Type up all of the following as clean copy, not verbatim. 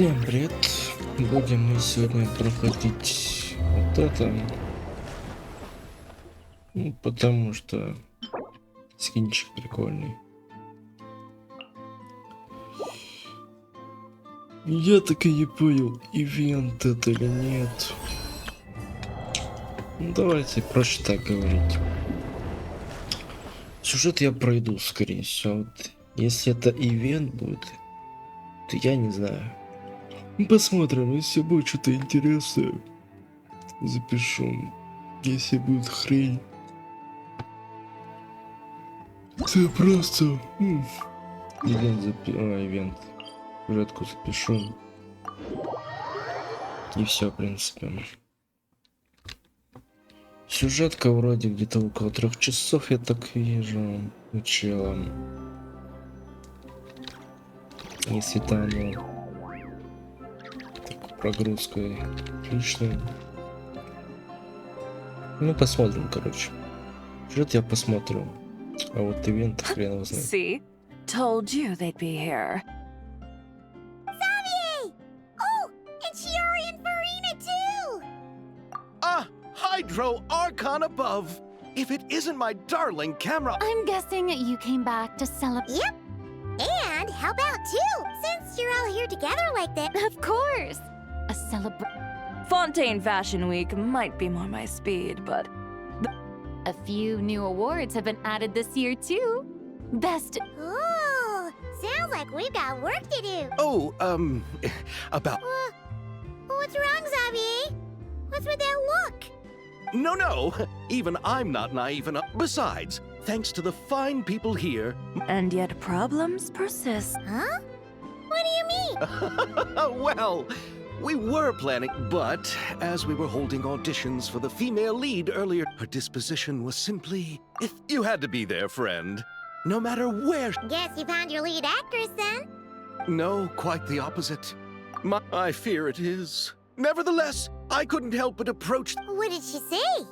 Всем привет! Будем мы сегодня проходить вот это, потому что скинчик прикольный. Я так и не понял, ивент это или нет. Давайте проще так говорить. Сюжет я пройду, скорее всего. Вот если это ивент будет, то я не знаю. Посмотрим, если будет что-то интересное, запишу. Если будет хрень, то просто ивент сюжетку запишу. И все, в принципе. Сюжетка вроде где-то около 3 часов, я так вижу, начала. Если там прогрузка отличная. Ну, посмотрим, короче. Сюжет я посмотрю. А вот ивент хрен его знает. See? Told you they'd be here. Xavier! Oh, and Shiori and Farina too! Hydro Archon above! If it isn't my darling camera... I'm guessing you came back to celebrate. Yep. And help out too, since you're all here together like that. Of course! A celebration. Fontaine Fashion Week might be more my speed, but A few new awards have been added this year too. Best. Ooh, sounds like we've got work to do. Oh, about... What's wrong, Xavier? What's with that look? No, even I'm not naive enough. Besides, thanks to the fine people here... and yet problems persist. Huh? What do you mean? Well, we were planning, but as we were holding auditions for the female lead earlier, her disposition was simply... If you had to be there, friend. No matter where... Guess you found your lead actress then. No, quite the opposite. I fear it is. Nevertheless, I couldn't help but approach... What did she say?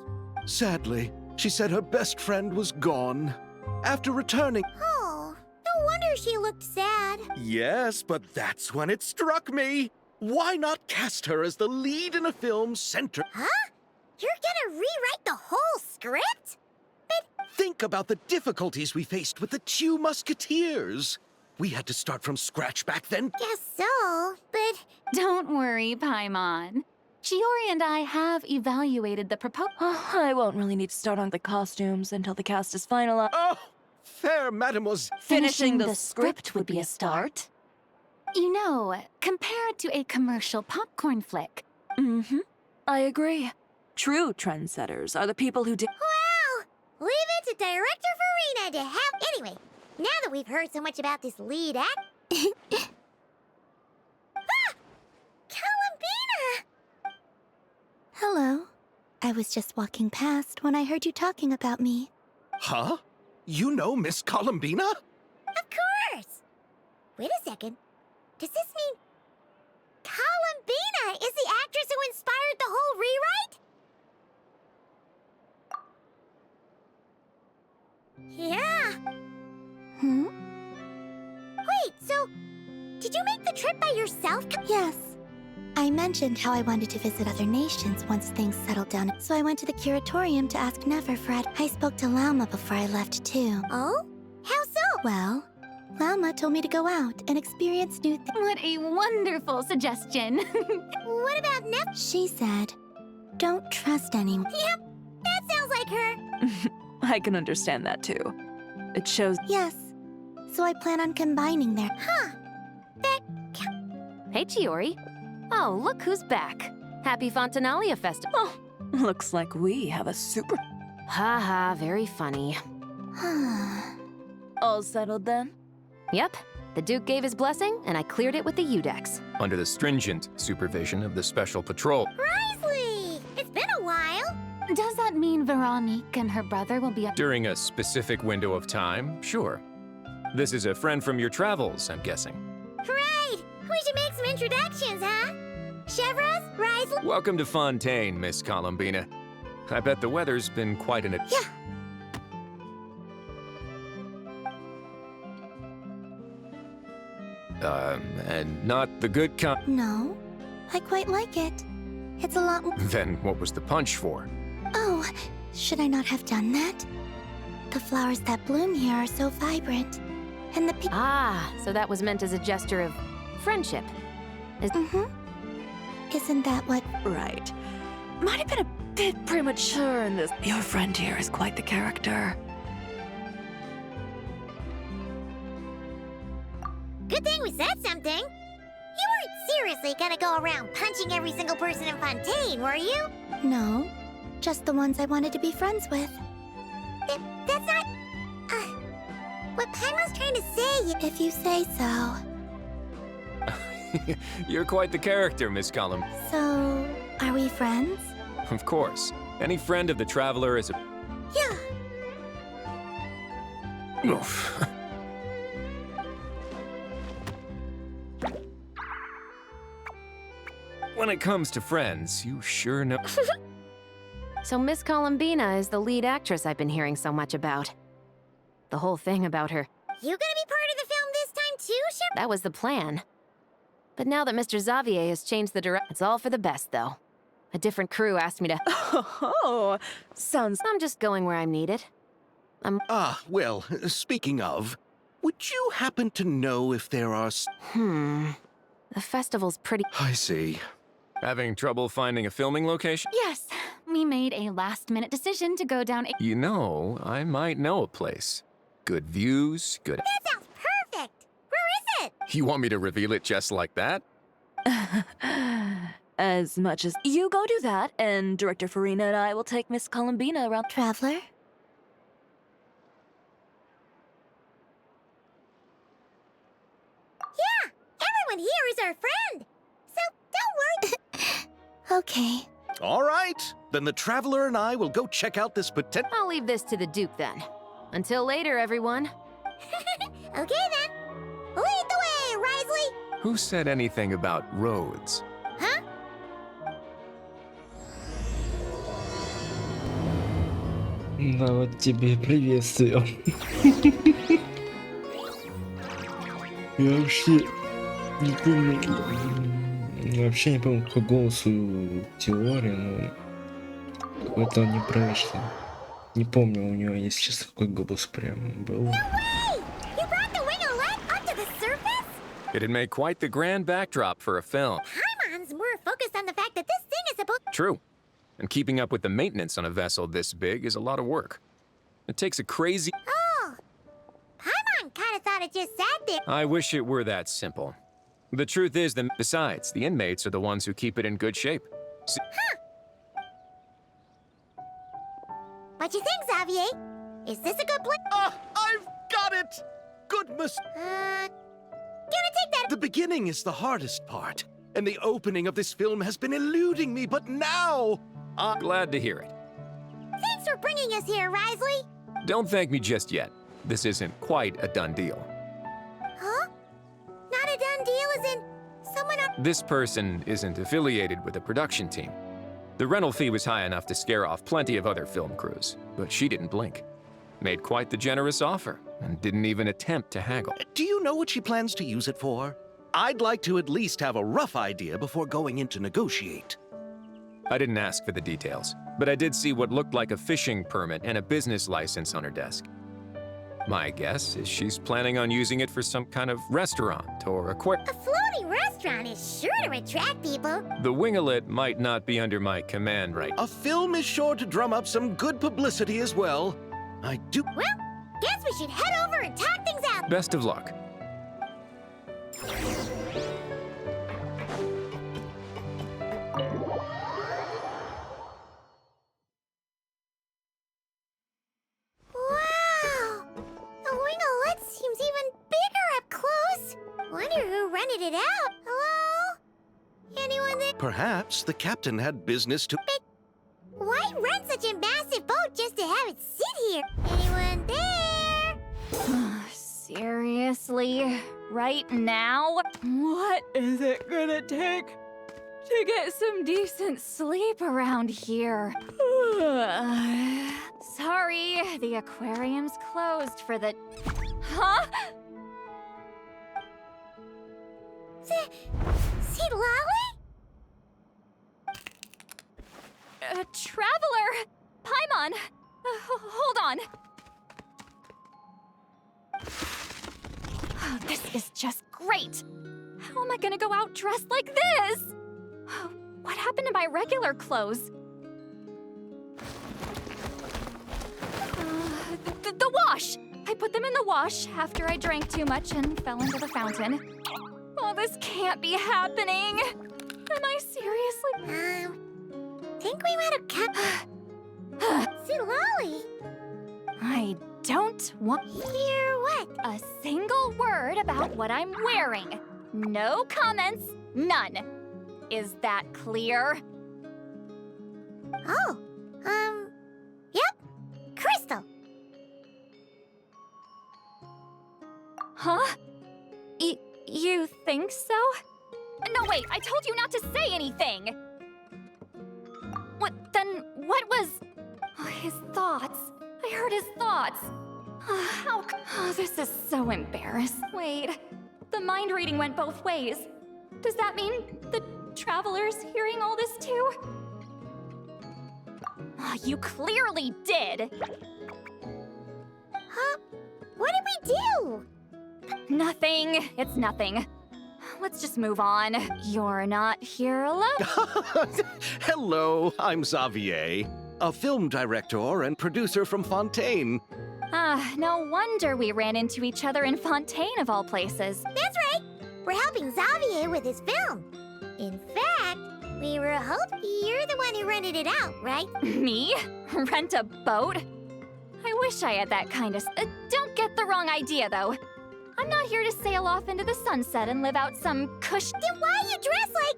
Sadly, she said her best friend was gone. After returning... Oh, no wonder she looked sad. Yes, but that's when it struck me. Why not cast her as the lead in a film centered... Huh? You're gonna rewrite the whole script? Think about the difficulties we faced with the Two Musketeers. We had to start from scratch back then. Guess so, but... Don't worry, Paimon. Shiori and I have evaluated the proposal. I won't really need to start on the costumes until the cast is finalized. Oh, fair mademoiselle. Finishing the script would be a start. You know, compared to a commercial popcorn flick. Mm-hmm. I agree. True trendsetters are the people who did... Wow! Leave it to Director Farina to have... Anyway, now that we've heard so much about this lead act... Ah! Columbina! Hello. I was just walking past when I heard you talking about me. Huh? You know Miss Columbina? Of course! Wait a second. Does this mean... Columbina is the actress who inspired the whole rewrite? Yeah. Hmm? Wait, so... Did you make the trip by yourself? Yes. I mentioned how I wanted to visit other nations once things settled down, so I went to the curatorium to ask Never for it. I spoke to Lauma before I left too. Oh? How so? Well, Lauma told me to go out and experience new things. What a wonderful suggestion. What about Nep? She said, don't trust anyone. Yep, that sounds like her. I can understand that too. It shows... Yes. So I plan on combining their... Huh. That... Hey, Chiori. Oh, look who's back. Happy Fontinalia Festival. Oh, looks like we have a super... Haha, very funny. All settled then? Yep, the Duke gave his blessing, and I cleared it with the Udex. Under the stringent supervision of the Special Patrol. Risley! It's been a while. Does that mean Veronique and her brother will be up? During a specific window of time, sure. This is a friend from your travels, I'm guessing. Right! We should make some introductions, huh? Chevros, Risley... Welcome to Fontaine, Miss Columbina. I bet the weather's been quite an... Yeah. And not the good kind. No, I quite like it. It's a lot. Then what was the punch for? Oh, should I not have done that? The flowers that bloom here are so vibrant. And the Ah, so that was meant as a gesture of friendship. Isn't that what? Right. Might have been a bit premature in this. Your friend here is quite the character. Good thing we said something. You weren't seriously gonna go around punching every single person in Fontaine, were you? No, just the ones I wanted to be friends with. That's not... what Paimon's trying to say... If you say so. You're quite the character, Miss Cullum. So, are we friends? Of course. Any friend of the Traveler is a... Yeah. Oof. When it comes to friends, you sure know... So Miss Columbina is the lead actress I've been hearing so much about. The whole thing about her. You gonna be part of the film this time too, Shep? That was the plan. But now that Mr. Xavier has changed the direction, it's all for the best, though. A different crew asked me to... Oh, sounds... I'm just going where I'm needed. Ah, well, speaking of, would you happen to know if there are... The festival's pretty... I see. Having trouble finding a filming location? Yes, we made a last-minute decision to go down a... You know, I might know a place. Good views, good... That sounds perfect! Where is it? You want me to reveal it just like that? As much as you go do that, and Director Farina and I will take Miss Columbina around. Traveler? Yeah! Everyone here is our friend! So, don't worry. Okay. All right, then the Traveler and I will go check out this potential... I'll leave this to the Duke, then. Until later, everyone. Okay then. Lead the way, Risley! Who said anything about roads? Huh? Да, вот тебе приветствую. Я вообще не помню, какой голос у теории, но какой-то неправильный. Не помню у него, если честно, какой голос прям был. Hey! You brought the winglet up to the surface? It'd make quite the grand backdrop for a film. Paimon's more focused on the fact that this thing is supposed... True. And keeping up with the maintenance on a vessel this big is a lot of work. It takes a crazy... Oh! Paimon kinda thought it just sat there. I wish it were that simple. The truth is that, besides, the inmates are the ones who keep it in good shape. What you think, Xavier? Is this a good place? Ah, I've got it! Goodness! Gonna take that... The beginning is the hardest part, and the opening of this film has been eluding me, but now... Glad to hear it. Thanks for bringing us here, Risley. Don't thank me just yet. This isn't quite a done deal. Huh? Not a done deal as in someone... This person isn't affiliated with the production team. The rental fee was high enough to scare off plenty of other film crews, but she didn't blink. Made quite the generous offer, and didn't even attempt to haggle. Do you know what she plans to use it for? I'd like to at least have a rough idea before going in to negotiate. I didn't ask for the details, but I did see what looked like a fishing permit and a business license on her desk. My guess is she's planning on using it for some kind of restaurant or A aquarium. floating restaurant is sure to attract people. The winglet might not be under my command right now. A film is sure to drum up some good publicity as well. I do... Well, guess we should head over and talk things out. Best of luck. Wow! The winglet seems even bigger up close. Wonder who rented it out. Hello? Anyone there? Perhaps the captain had business to... Why rent such a massive boat just to have it sit here? Anyone there? Seriously? Right now? What is it gonna take to get some decent sleep around here? Sorry, the aquarium's closed for the... Huh? See Lolly? Traveler! Paimon! Hold on. Oh, this is just great. How am I gonna go out dressed like this? Oh, what happened to my regular clothes? The wash! I put them in the wash after I drank too much and fell into the fountain. Oh, this can't be happening. Am I seriously? Think we might have kept... See Lolly? I don't want Hear what? a single word about what I'm wearing. No comments, none. Is that clear? Oh, yep. Crystal. Huh? You think so? No, wait, I told you not to say anything! What was... Oh, his thoughts. I heard his thoughts. Oh, this is so embarrassing. Wait, the mind reading went both ways. Does that mean the Traveler's hearing all this too? Oh, you clearly did! Huh? What did we do? Nothing. It's nothing. Let's just move on. You're not here alone. Hello, I'm Xavier, a film director and producer from Fontaine. No wonder we ran into each other in Fontaine of all places. That's right. We're helping Xavier with his film. In fact, we were hoping you're the one who rented it out, right? Me? Rent a boat? I wish I had that kind of... don't get the wrong idea, though. I'm not here to sail off into the sunset and live out some cush... Then why you dress like...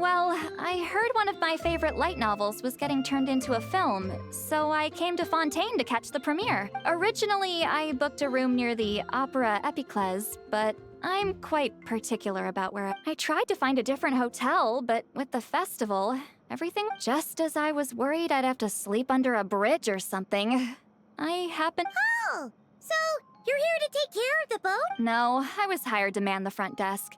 Well, I heard one of my favorite light novels was getting turned into a film, so I came to Fontaine to catch the premiere. Originally, I booked a room near the Opera Epicles, but I'm quite particular about where I tried to find a different hotel, but with the festival, everything... Just as I was worried I'd have to sleep under a bridge or something, I happened... Oh, so you're here to take care of the boat? No, I was hired to man the front desk.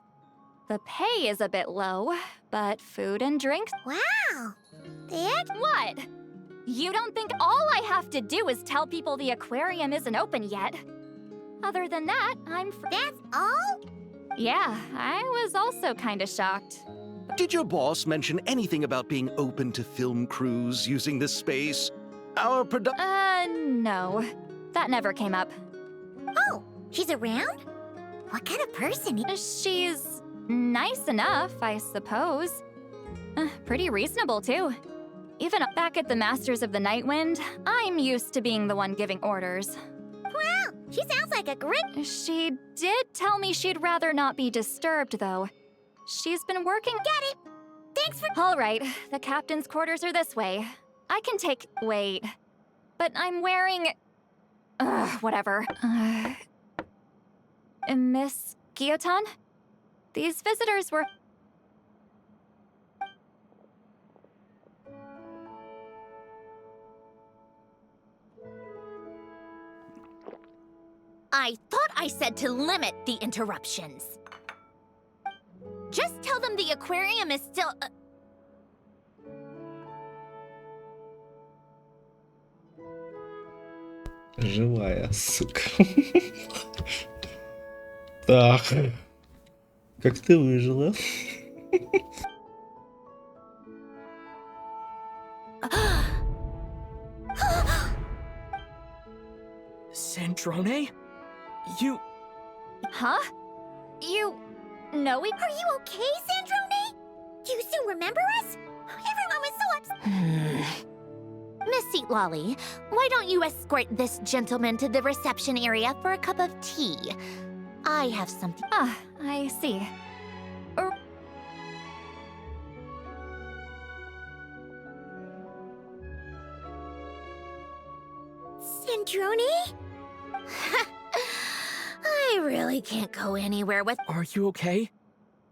The pay is a bit low, but food and drinks... Wow. What? You don't think all I have to do is tell people the aquarium isn't open yet? Other than that, That's all? Yeah, I was also kinda shocked. Did your boss mention anything about being open to film crews using this space? Our No. That never came up. Oh, she's around? What kind of person? She's nice enough, I suppose. Pretty reasonable, too. Even back at the Masters of the Nightwind, I'm used to being the one giving orders. Wow, she sounds like a great... She did tell me she'd rather not be disturbed, though. She's been working... Got it. Thanks for... All right, the captain's quarters are this way. I can take... Wait. But I'm wearing... whatever. Miss Guillotin? These visitors were... I thought I said to limit the interruptions. Just tell them the aquarium is still... Живая, сука. Так. Как ты выжила? Sandrone? You... Huh? You... know it? Are you okay, Sandrone? Do you still remember us? Everyone was so upset. Miss Seat Lolly, why don't you escort this gentleman to the reception area for a cup of tea? I have something... Ah, I see. Sandrone? I really can't go anywhere with... Are you okay?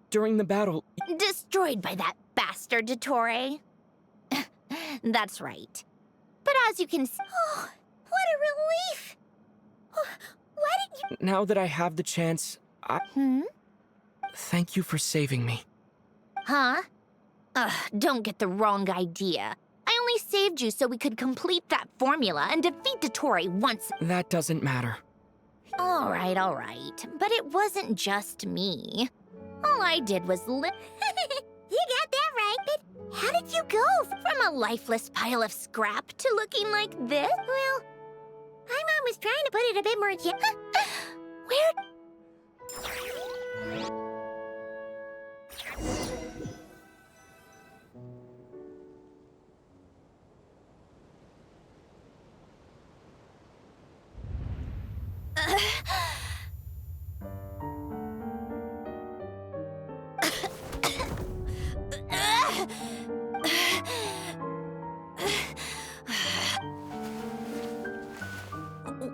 During the battle... Destroyed by that bastard Dottore. That's right. But as you can see... Oh, what a relief! Oh, why didn't you Now that I have the chance, thank you for saving me. Huh? Don't get the wrong idea. I only saved you so we could complete that formula and defeat Dottore once. That doesn't matter. All right. But it wasn't just me. All I did was You got that right, but how did you go from a lifeless pile of scrap to looking like this? Well, my mom was trying to put it a bit more Where?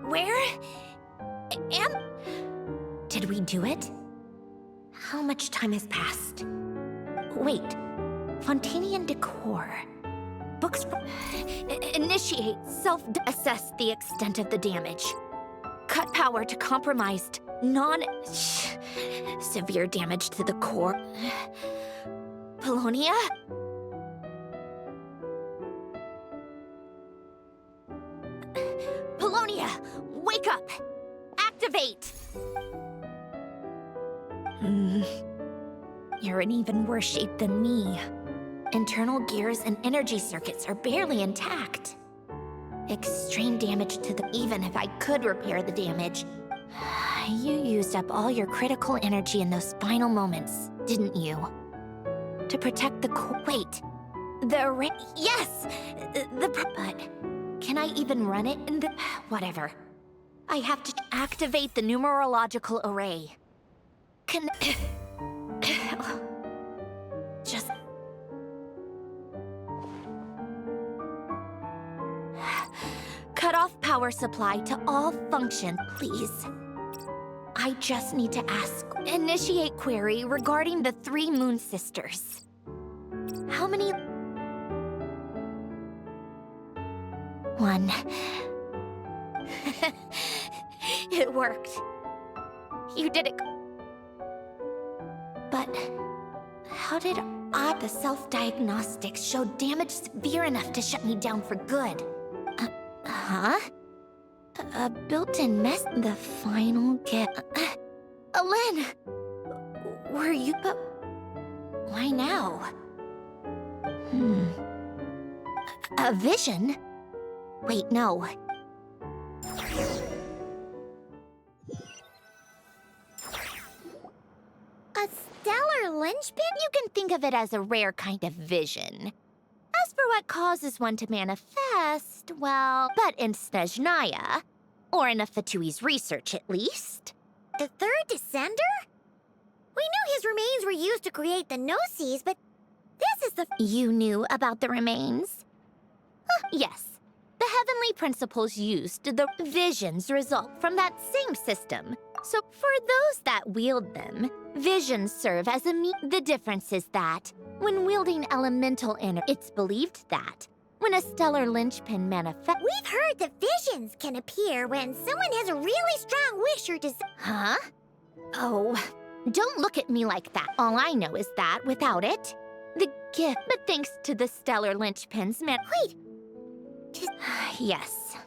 Where am... Did we do it? How much time has passed? Wait, Fontanian decor. Books... Initiate, self-assess the extent of the damage. Cut power to compromised, severe damage to the core. Polonia? Polonia, wake up! Activate! You're in even worse shape than me. Internal gears and energy circuits are barely intact. Extreme damage to the... Even if I could repair the damage. You used up all your critical energy in those final moments, didn't you? To protect the wait. Yes! But... Can I even run it in the... Whatever. I have to activate the numerological array. Just... Cut off power supply to all function, please. I just need to ask. Initiate query regarding the 3 Moon Sisters. How many... 1. It worked. You did it. But how did the self-diagnostics show damage severe enough to shut me down for good? A built-in mess. The final gift. Alen! Were you... But why now? A vision? Wait, no. A stellar linchpin? You can think of it as a rare kind of vision. As for what causes one to manifest, well, but in Snezhnaya, or in a Fatui's research at least. The 3rd Descender? We knew his remains were used to create the Gnosis, but this is the... You knew about the remains? Yes. The heavenly principles used, the visions result from that same system. So for those that wield them, visions serve as the difference is that, when wielding elemental energy, it's believed that, when a stellar linchpin manifests... We've heard that visions can appear when someone has a really strong wish or desire. Huh? Oh, don't look at me like that. All I know is that, without it, the gift... But thanks to the stellar linchpins, Wait! Yes.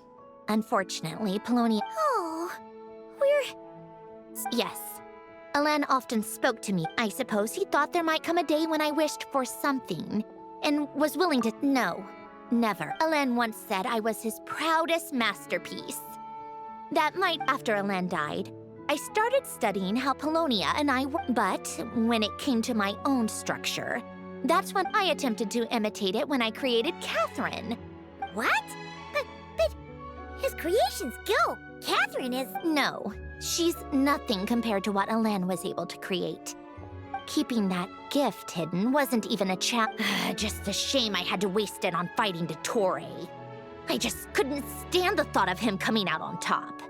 Unfortunately, Polonia... Oh, we're... Yes. Alen often spoke to me. I suppose he thought there might come a day when I wished for something, and was willing to... No, never. Alen once said I was his proudest masterpiece. That night after Alen died, I started studying how Polonia and I were... But when it came to my own structure, that's when I attempted to imitate it when I created Catherine. What? But his creations go. Catherine is... No, she's nothing compared to what Alen was able to create. Keeping that gift hidden wasn't even a just a shame I had to waste it on fighting Dottore. I just couldn't stand the thought of him coming out on top.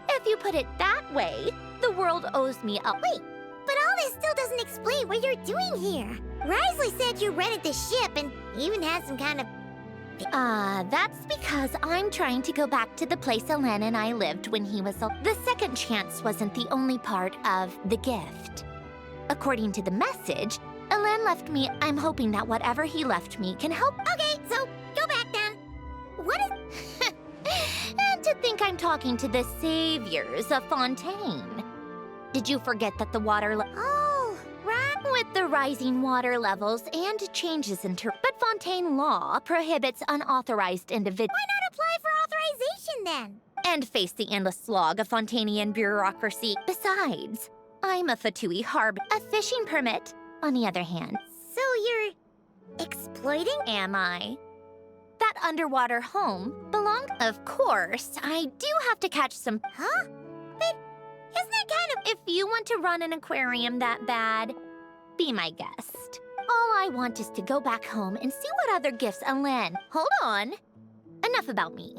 If you put it that way, the world owes me a... Wait, but all this still doesn't explain what you're doing here. Risley said you rented the ship and even had some kind of That's because I'm trying to go back to the place Elen and I lived when he was The second chance wasn't the only part of the gift. According to the message, Elen left me. I'm hoping that whatever he left me can help. Okay, so go back then. What is... And to think I'm talking to the saviors of Fontaine. Did you forget that the water Oh, right. with the rising water levels and changes in but Fontaine law prohibits unauthorized individuals Why not apply for authorization then? and face the endless slog of Fontanian bureaucracy. Besides, I'm a Fatui Harb, a fishing permit, on the other hand. So you're exploiting? Am I? That underwater home belonged. Of course, I do have to catch some. Huh? But isn't that kind of... If you want to run an aquarium that bad, be my guest. All I want is to go back home and see what other gifts Elen. Hold on. Enough about me.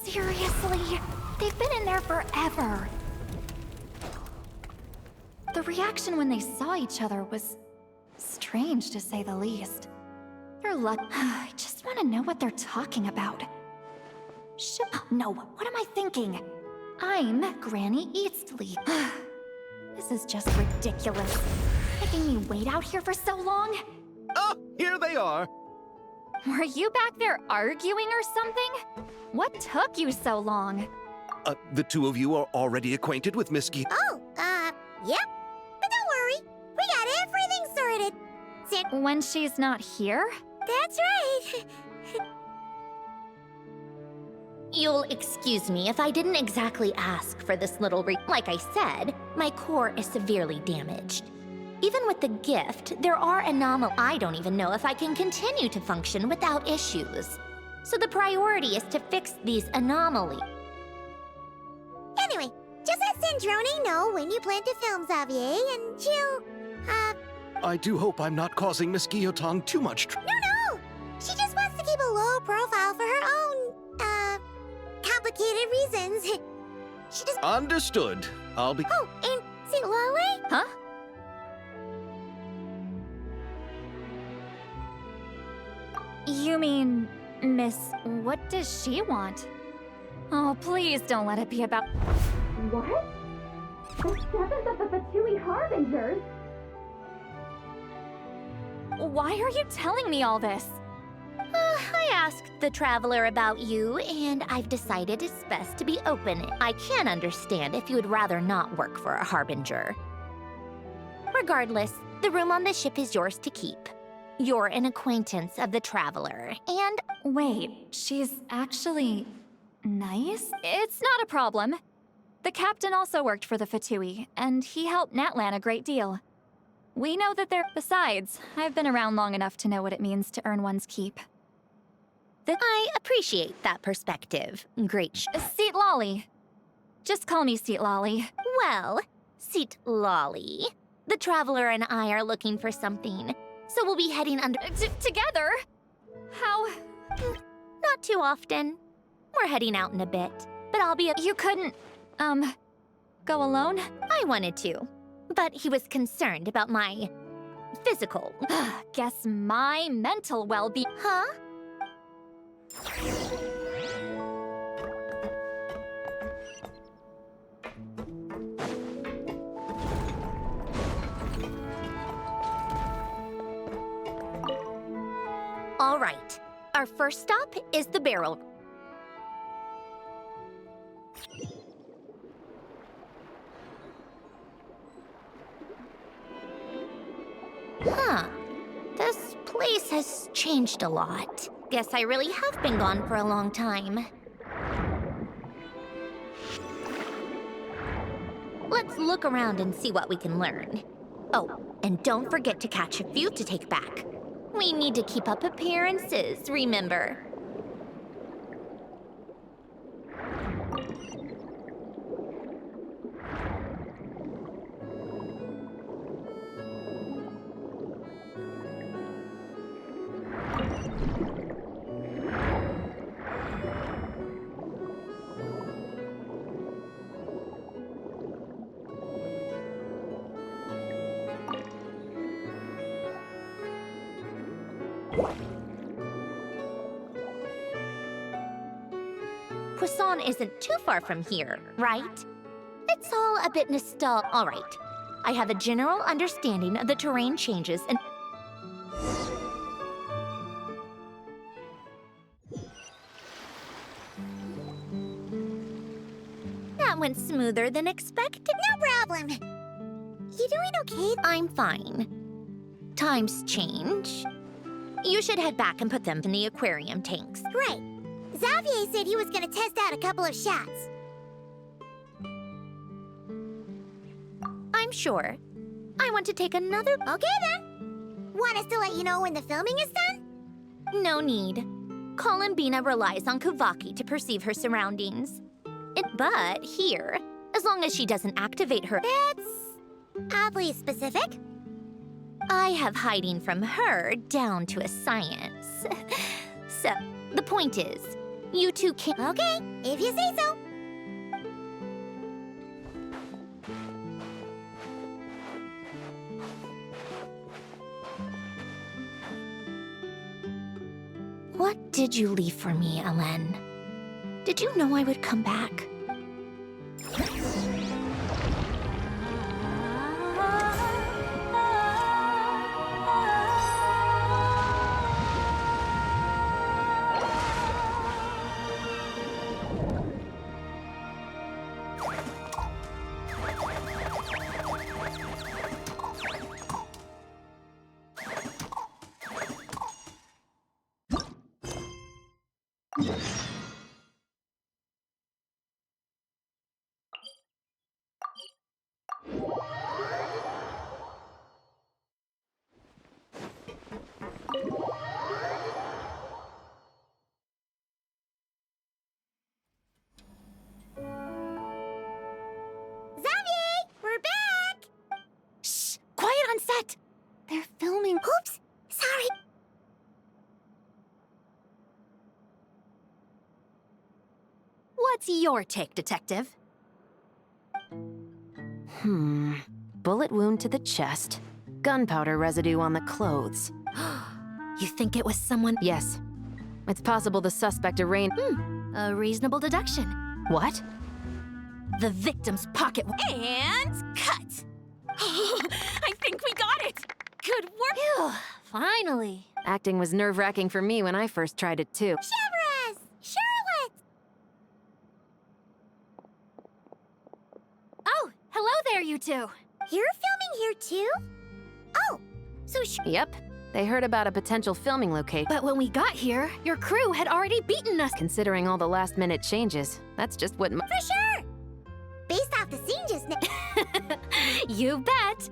Seriously? They've been in there forever. The reaction when they saw each other was strange, to say the least. They're I just want to know what they're talking about. No, what am I thinking? I'm Granny Eastleaf. This is just ridiculous. Making me wait out here for so long? Oh, here they are. Were you back there arguing or something? What took you so long? The two of you are already acquainted with Miss G. Oh, yep. But don't worry. We got everything sorted. When she's not here? That's right. You'll excuse me if I didn't exactly ask for this little Like I said, my core is severely damaged. Even with the gift, there are anomalies. I don't even know if I can continue to function without issues. So the priority is to fix these anomalies. Anyway, just let Sandrone know when you plan to film Xavier, and she'll, I do hope I'm not causing Miss Guillotin too much No! She just wants to keep a low profile for her own, complicated reasons. She just... Understood. I'll be... Oh, and St. Lale? Huh? You mean, Miss... What does she want? Oh, please don't let it be about... What? The seventh of the Fatui Harbingers? Why are you telling me all this? I asked the Traveler about you, and I've decided it's best to be open. I can understand if you would rather not work for a Harbinger. Regardless, the room on the ship is yours to keep. You're an acquaintance of the Traveler, and... Wait, she's actually... nice? It's not a problem. The captain also worked for the Fatui, and he helped Natlan a great deal. We know that they're... Besides, I've been around long enough to know what it means to earn one's keep. I appreciate that perspective. Great Seat Lolly. Just call me Seat Lolly. Well, Seat Lolly, the Traveler and I are looking for something, so we'll be heading under... Together? How? Not too often. We're heading out in a bit, but I'll be... You couldn't, go alone? I wanted to, but he was concerned about my... physical. Guess my mental well-being... Huh? All right. Our first stop is the barrel. Huh. This place has changed a lot. Guess I really have been gone for a long time. Let's look around and see what we can learn. Oh, and don't forget to catch a few to take back. We need to keep up appearances, remember? Poisson isn't too far from here, right? It's all a bit nostalgic. All right. I have a general understanding of the terrain changes and... That went smoother than expected. No problem. You doing okay? I'm fine. Times change. You should head back and put them in the aquarium tanks. Right. Xavier said he was gonna test out a couple of shots. I'm sure. I want to take another... Okay then. Want us to let you know when the filming is done? No need. Columbina relies on Kuvaki to perceive her surroundings. But here, as long as she doesn't activate her... That's oddly specific. I have hiding from her down to a science. So, the point is, you two can't... Okay, if you say so. What did you leave for me, Ellen? Did you know I would come back? They're filming. Oops, sorry. What's your take, Detective? Bullet wound to the chest. Gunpowder residue on the clothes. You think it was someone? Yes. It's possible the suspect arranged... A reasonable deduction. What? The victim's pocket... And cut! I think we got it! Good work! Phew, finally. Acting was nerve-wracking for me when I first tried it, too. Chevres! Charlotte! Oh, hello there, you two. You're filming here too? Oh, so Yep. They heard about a potential filming location. But when we got here, your crew had already beaten us. Considering all the last-minute changes, that's just what... For sure! Based off the scene just now. You bet.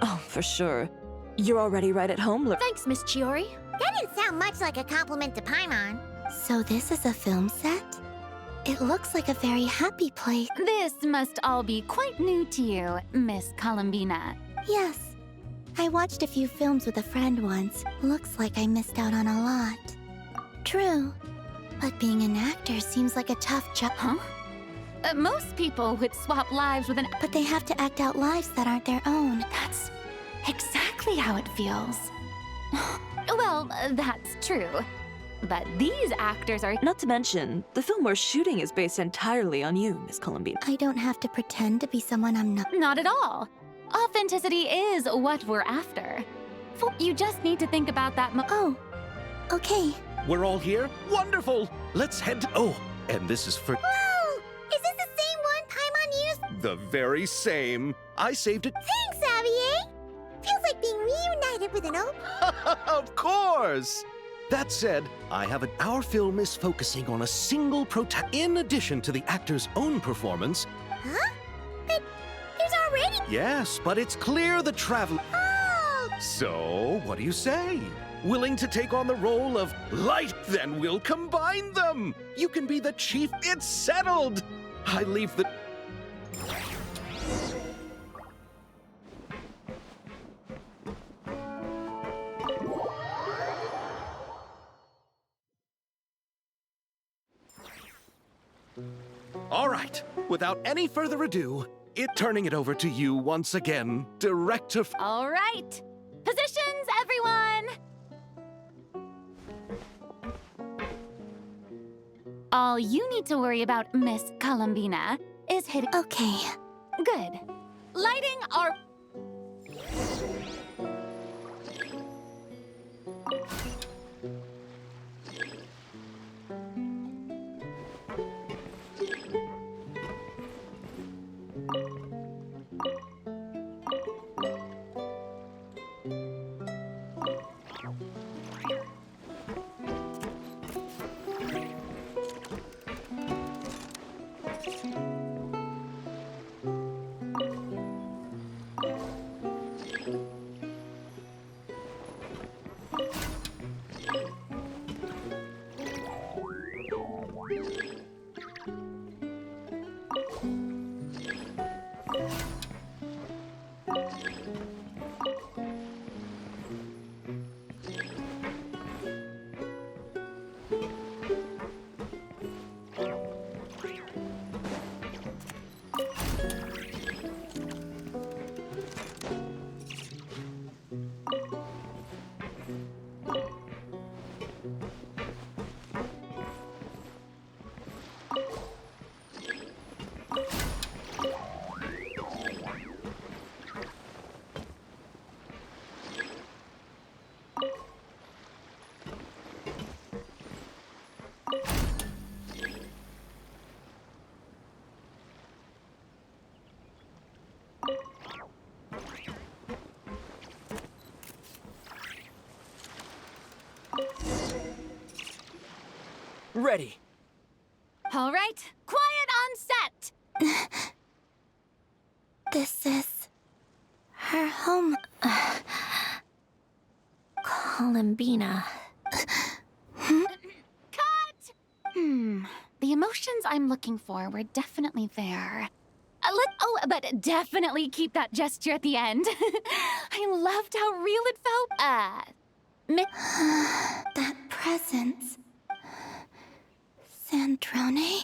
Oh, for sure. You're already right at home. Thanks, Miss Chiori. That didn't sound much like a compliment to Paimon. So this is a film set? It looks like a very happy place. This must all be quite new to you, Miss Columbina. Yes. I watched a few films with a friend once. Looks like I missed out on a lot. True. But being an actor seems like a tough job. Huh? Most people would swap lives with an... But they have to act out lives that aren't their own. That's exactly how it feels. Well, that's true. But these actors are... Not to mention, the film we're shooting is based entirely on you, Miss Columbina. I don't have to pretend to be someone I'm not. Not at all. Authenticity is what we're after. You just need to think about that Oh, okay. We're all here? Wonderful! Let's head to... Oh, and this is for... Whoa! Is this the same one Paimon used? The very same. I saved it... Thanks, Xavier! Feels like being reunited with an old... Of course! That said, our film is focusing on a single in addition to the actor's own performance. Huh? But there's already... Yes, but it's clear the traveler... Oh! So, what do you say? Willing to take on the role of light? Then we'll combine them! You can be the chief. It's settled! I leave the... All right, without any further ado, turning it over to you once again, Director... All right. Positions, everyone! All you need to worry about, Miss Columbina, is hitting. Okay. Good. Lighting our. Ready. All right, quiet on set. This is her home. Columbina. Cut! The emotions I'm looking for were definitely there. But definitely keep that gesture at the end. I loved how real it felt. That presence. Sandrone?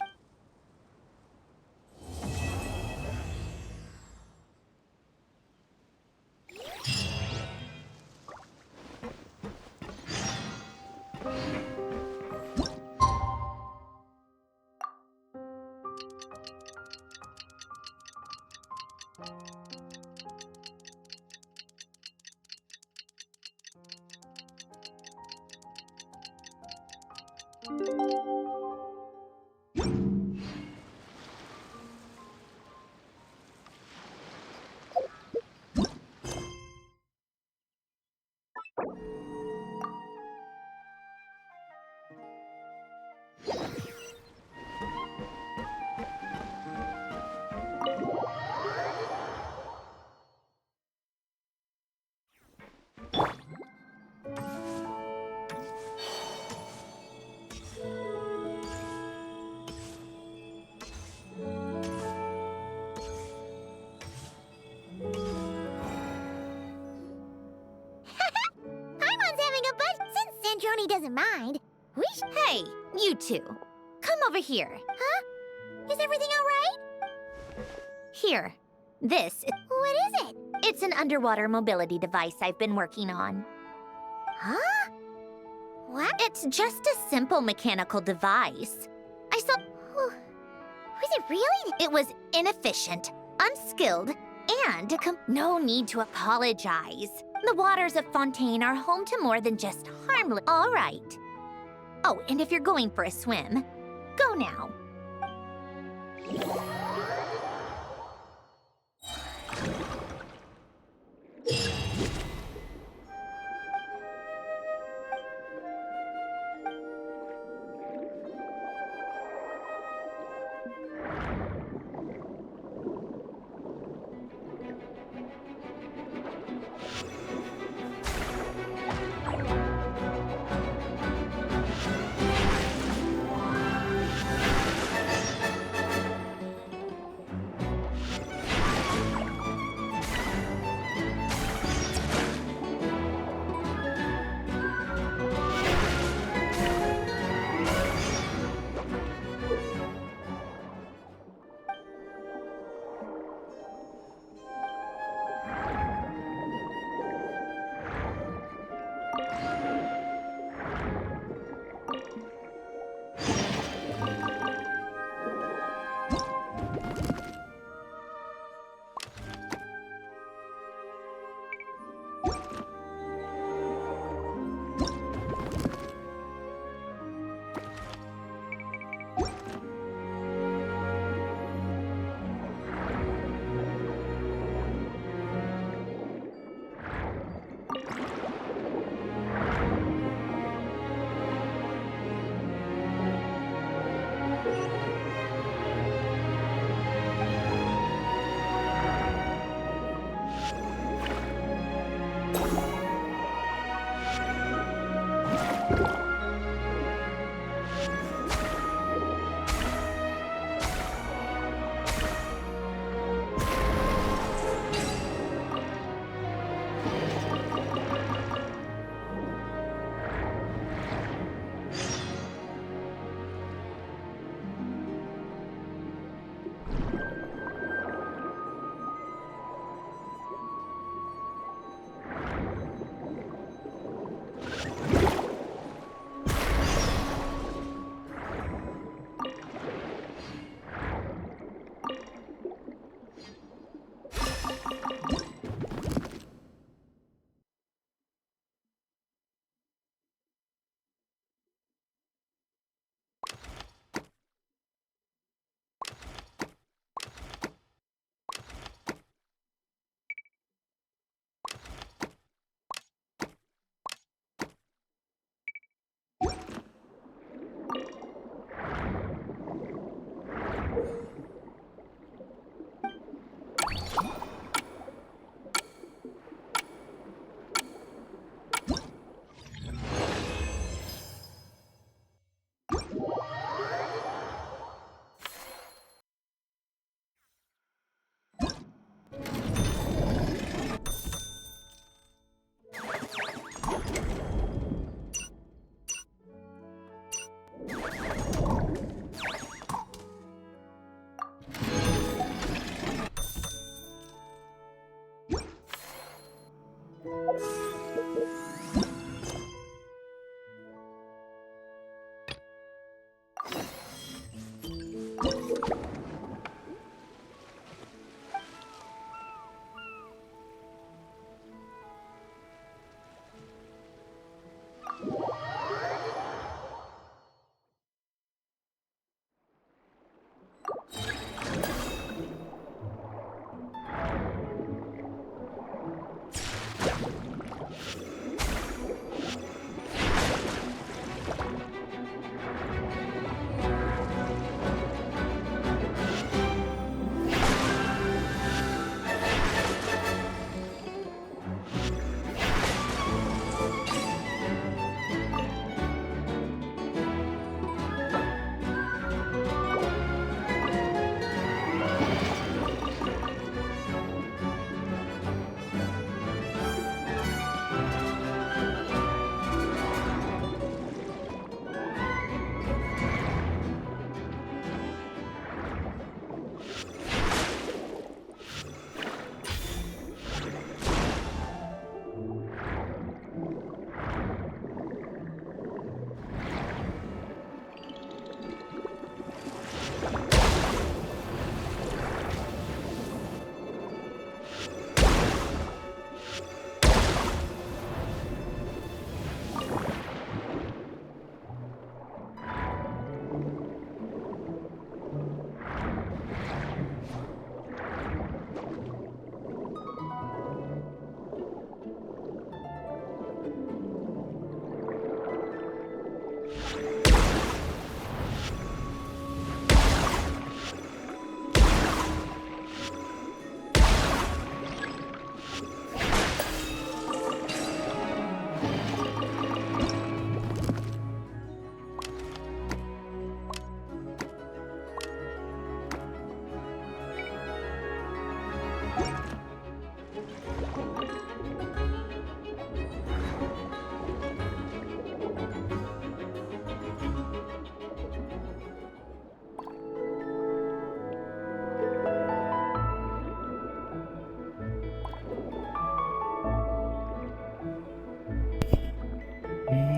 Sandrone doesn't mind. Hey, you two. Come over here. Huh? Is everything all right? Here. This. What is it? It's an underwater mobility device I've been working on. Huh? What? It's just a simple mechanical device. I saw... Was it really? It was inefficient, unskilled, and no need to apologize. The waters of Fontaine are home to more than just harmless... All right. Oh, and if you're going for a swim, go now.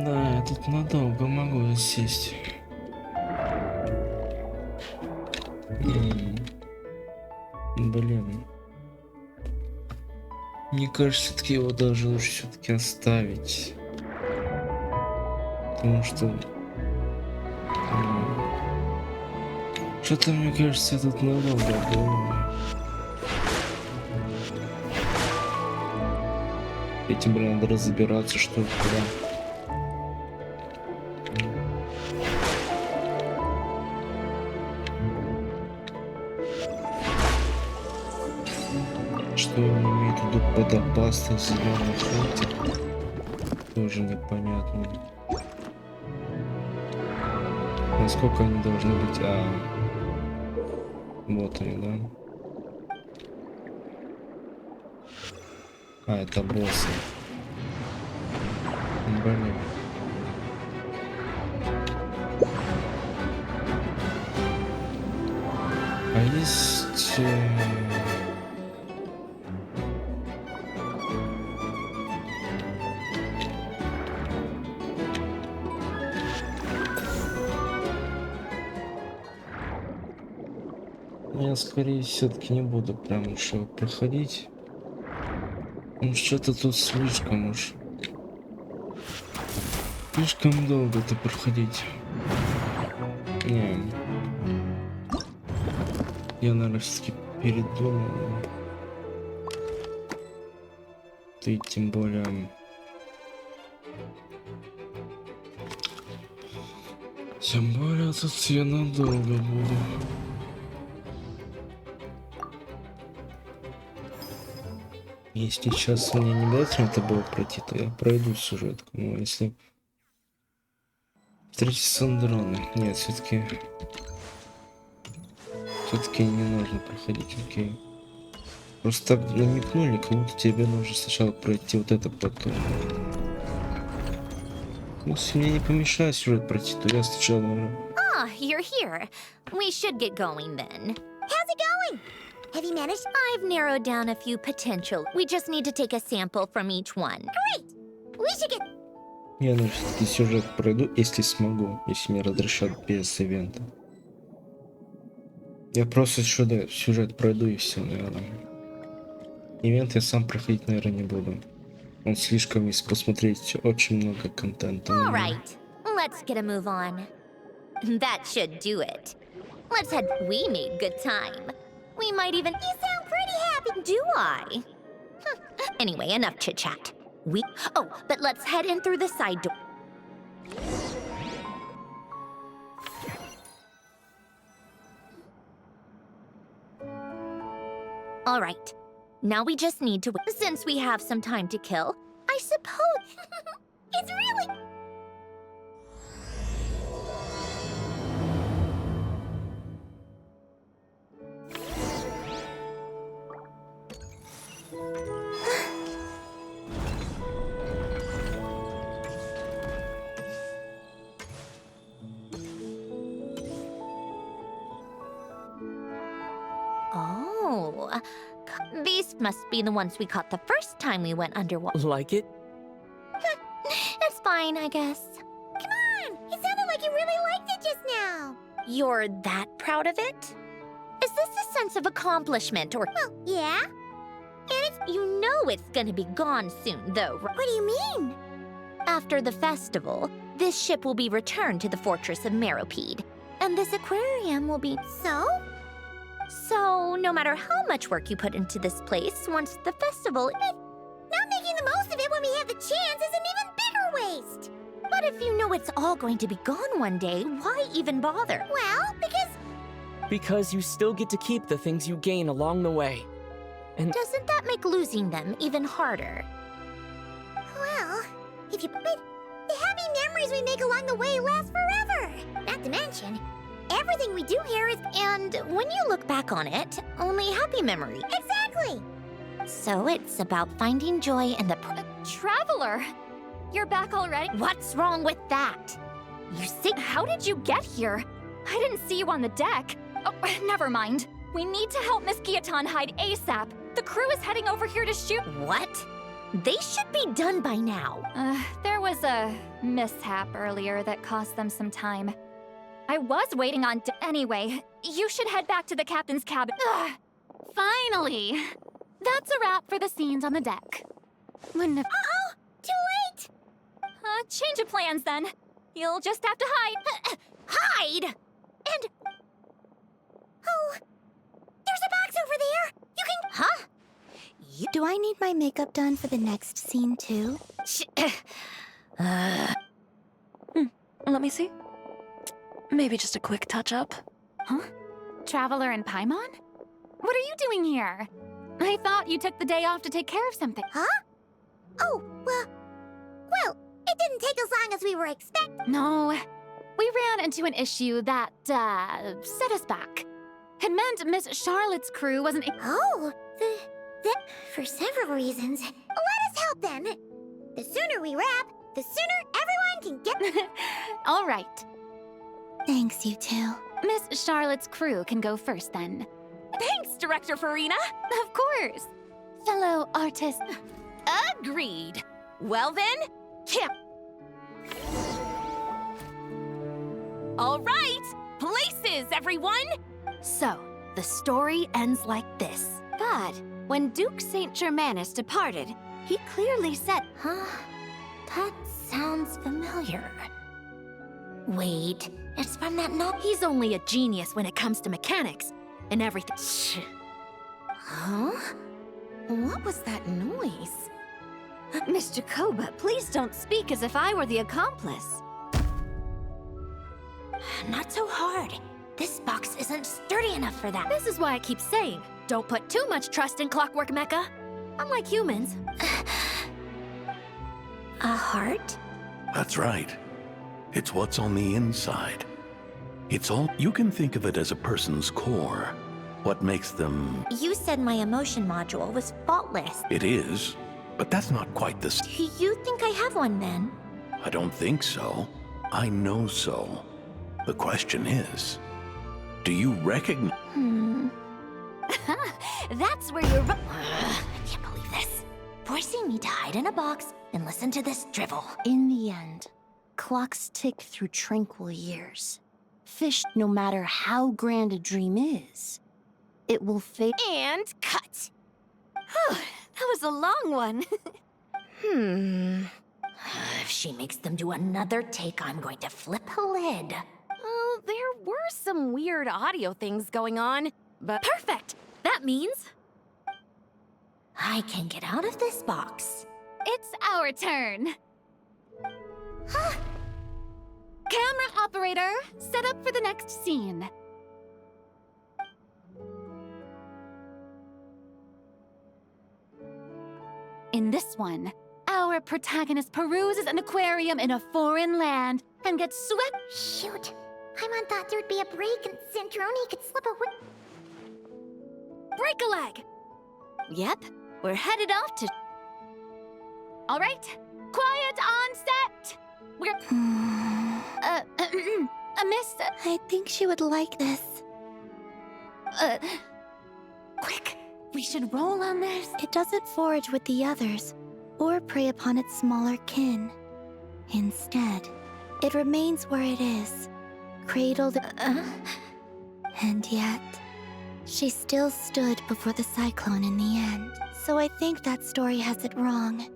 Да, я тут надолго могу сесть. Блин. Мне кажется, все-таки его даже лучше все-таки оставить. Потому что... Что-то, мне кажется, тут надолго было. Этим, блин, надо разбираться, что куда. Что он имеет в виду под опасность зеленых фунтик, тоже непонятно. Насколько они должны быть? Вот они, да? Это боссы. Блин. А есть... Я скорее все-таки не буду прям уж его проходить. Ну что-то тут слишком уж. Слишком долго это проходить. Не. Я, наверное, все-таки передумал. Ты тем более... Тем более тут я надолго буду. Если сейчас мне не обязательно это было пройти, то я пройду сюжетку. Но если встретиться с Андроном, нет, все-таки не нужно проходить, окей. Просто так намекнули, как будто тебе нужно сначала пройти вот это потом. Если мне не помешает сюжет пройти, то я сначала... Ah, you're here. We should get going then. How's it going? Have you managed? I've narrowed down a few potential. We just need to take a sample from each one. Great! We should get... Я, наверное, все-таки сюжет пройду, если смогу, если мне разрешат без ивента. Я просто сюжет пройду и все, наверное. Ивент я сам проходить, наверное, не буду. Он слишком, если посмотреть, очень много контента. All right, let's get a move on. That should do it. Let's head. We made good time. We might even... You sound pretty happy. Do I? Anyway, enough chit-chat. Oh, but let's head in through the side door. All right. Now we just need to... Since we have some time to kill, I suppose... It's really... Oh, these must be the ones we caught the first time we went underwater. Like it? It's fine, I guess. Come on! It sounded like you really liked it just now. You're that proud of it? Is this a sense of accomplishment or... Well, yeah. You know it's gonna be gone soon, though, right? What do you mean? After the festival, this ship will be returned to the fortress of Meropide, and this aquarium will be... So? So, no matter how much work you put into this place, once the festival... Not making the most of it when we have the chance is an even bigger waste. But if you know it's all going to be gone one day, why even bother? Well, Because you still get to keep the things you gain along the way. And doesn't that make losing them even harder? Well, if you... But the happy memories we make along the way last forever. Not to mention, everything we do here is... And when you look back on it, only happy memories. Exactly! So it's about finding joy in the... Traveler! You're back already? What's wrong with that? You see, how did you get here? I didn't see you on the deck. Oh, never mind. We need to help Miss Kiaton hide ASAP. The crew is heading over here to shoot... What? They should be done by now. There was a mishap earlier that cost them some time. I was waiting on... Anyway, you should head back to the captain's cabin. Finally! That's a wrap for the scenes on the deck. Wouldn't have... Uh-oh! Too late! Change of plans then. You'll just have to hide. Hide? And... Oh, there's a box over there! You can... Huh? Do I need my makeup done for the next scene too? Let me see. Maybe just a quick touch-up. Huh? Traveler and Paimon? What are you doing here? I thought you took the day off to take care of something. Huh? Oh, well, it didn't take as long as we were expecting. No. we ran into an issue that, set us back. It meant Miss Charlotte's crew wasn't. Oh, for several reasons. Let us help then. The sooner we wrap, the sooner everyone can get. All right. Thanks, you two. Miss Charlotte's crew can go first then. Thanks, Director Farina. Of course. Fellow artist. Agreed. Well then, camp. All right, places, everyone! So, the story ends like this. But when Duke St. Germanus departed, he clearly said, Huh? That sounds familiar. Wait, it's from that novel. he's only a genius when it comes to mechanics and everything. Huh? What was that noise? Mr. Koba, please don't speak as if I were the accomplice. Not so hard. This box isn't sturdy enough for that. This is why I keep saying, don't put too much trust in Clockwork Mecha. Unlike humans. A heart? That's right. It's what's on the inside. It's all. You can think of it as a person's core. What makes them. You said my emotion module was faultless. It is, but that's not quite the. You think I have one then? I don't think so. I know so. The question is, do you recognize? That's where you're. I can't believe this. Forcing me to hide in a box and listen to this drivel. In the end, clocks tick through tranquil years. Fish, no matter how grand a dream is, it will fade. And cut. That was a long one. If she makes them do another take, I'm going to flip a lid. Oh, there were some weird audio things going on, but perfect. That means I can get out of this box. It's our turn. Camera operator, set up for the next scene. In this one, our protagonist peruses an aquarium in a foreign land and gets swept. Shoot. Paimon thought there'd be a break and Centrone could slip away. break a leg. Yep, we're headed off to. All right, quiet on set. We're. Miss. I think she would like this. Quick, we should roll on this. It doesn't forage with the others, or prey upon its smaller kin. Instead, it remains where it is, cradled. And yet, she still stood before the cyclone in the end. So I think that story has it wrong.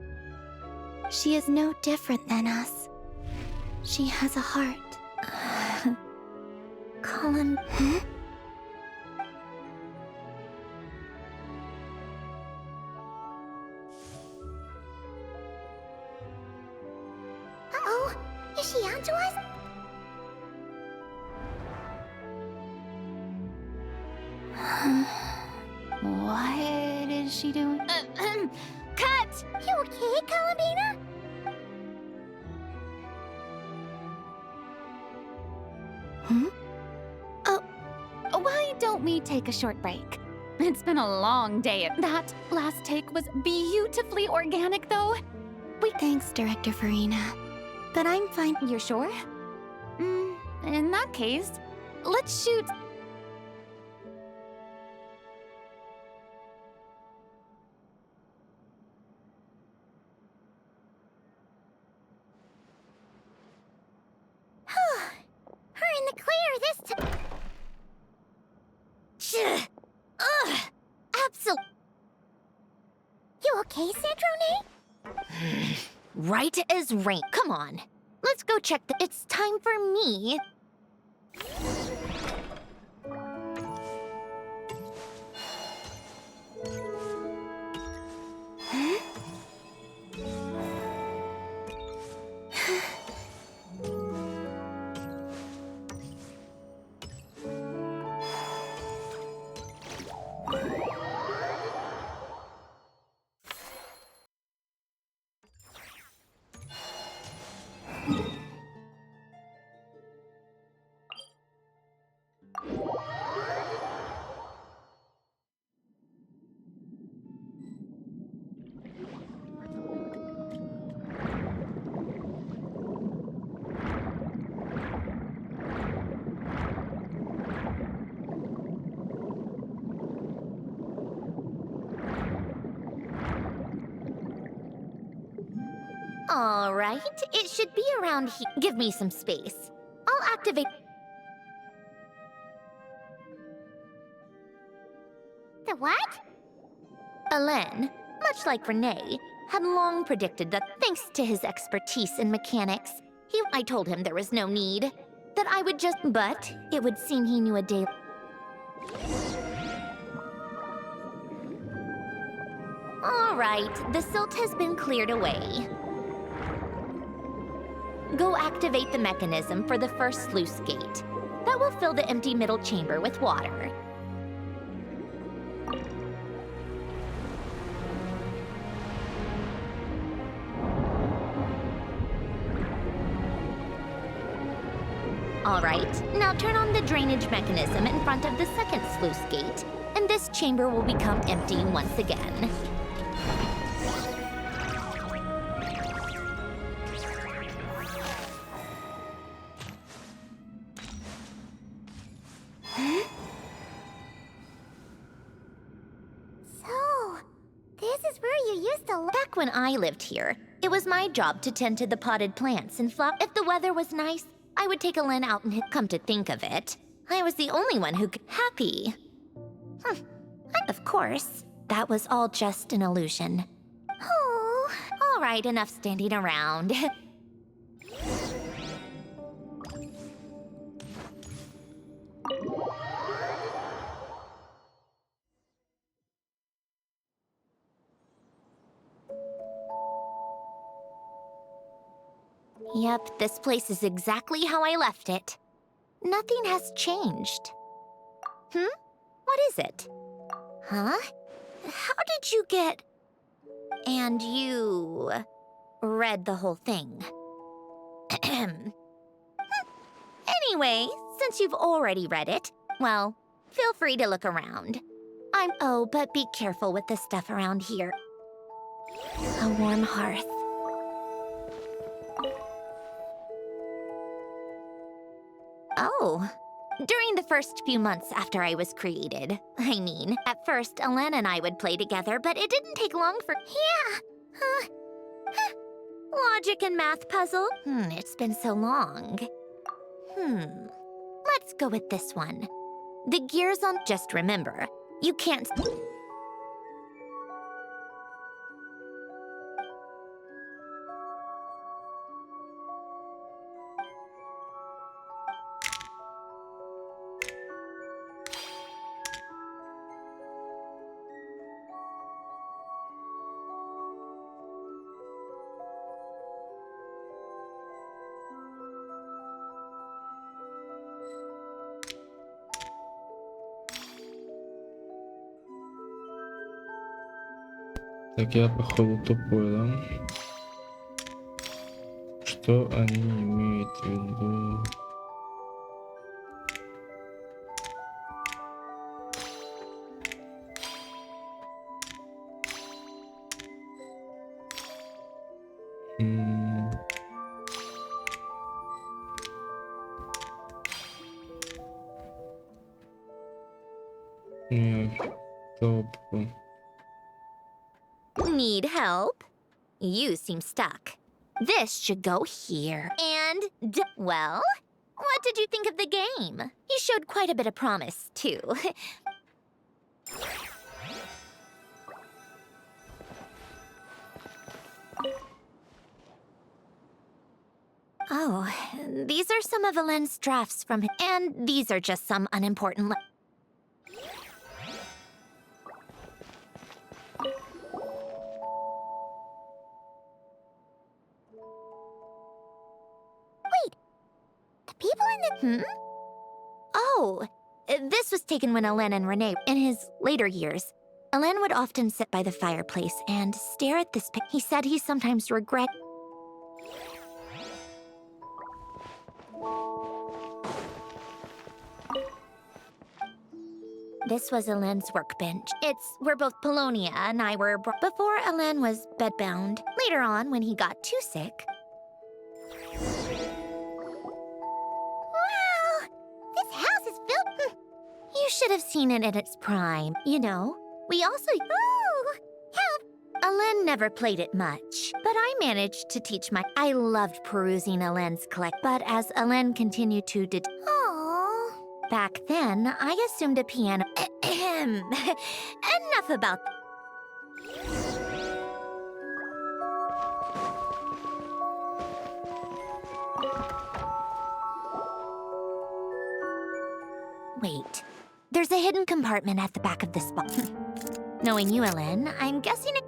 She is no different than us. She has a heart. Colin. Uh-oh, is she onto us? What is she doing? Cut! You okay, Columbina? Why don't we take a short break? It's been a long day. That last take was beautifully organic, though. Thanks, Director Farina. But I'm fine. You're sure? In that case, let's shoot. Her in the clear this time. Absolutely. You okay, Sandrone? Right as rain. Come on. Let's go check the. It's time for me. All right, it should be around here. Give me some space. I'll activate... The what? Alain, much like Renee, had long predicted that thanks to his expertise in mechanics, I told him there was no need. That I would just... But it would seem he knew a day... All right, the silt has been cleared away. Go activate the mechanism for the first sluice gate. That will fill the empty middle chamber with water. All right, now turn on the drainage mechanism in front of the second sluice gate, and this chamber will become empty once again. So, this is where you used to live? Back when I lived here, it was my job to tend to the potted plants and flower. If the weather was nice, I would take Alain out and come to think of it. I was the only one who could... Happy. Of course, that was all just an illusion. Oh, all right, enough standing around. Yep, this place is exactly how I left it. Nothing has changed. What is it? Huh? How did you get... And you... read the whole thing. Anyway, since you've already read it, well, feel free to look around. Oh, but be careful with the stuff around here. A warm hearth. Oh, during the first few months after I was created. I mean, at first, Alain and I would play together, but it didn't take long for... Yeah! Logic and math puzzle? It's been so long. Let's go with this one. The gears on... Just remember, you can't... Так, я походу тупой, да? Что они имеют в виду? Топ. Need help? You seem stuck. This should go here. And, well, what did you think of the game? You showed quite a bit of promise, too. Oh, these are some of Alain's drafts from him. And these are just some unimportant... People in the... Oh, this was taken when Alain and Renee, in his later years. Alain would often sit by the fireplace and stare at this pic. He said he sometimes regret... This was Alain's workbench. It's where both Polonia and I were before Alain was bedbound. Later on, when he got too sick... You should have seen it in its prime. You know, we also... Ooh! Help! Alain never played it much, But I managed to teach I loved perusing Ellen's collect. But as Ellen continued to Oh. back then, I assumed a piano. Enough about. Wait, there's a hidden compartment at the back of this box. Knowing you, Ellen, I'm guessing it.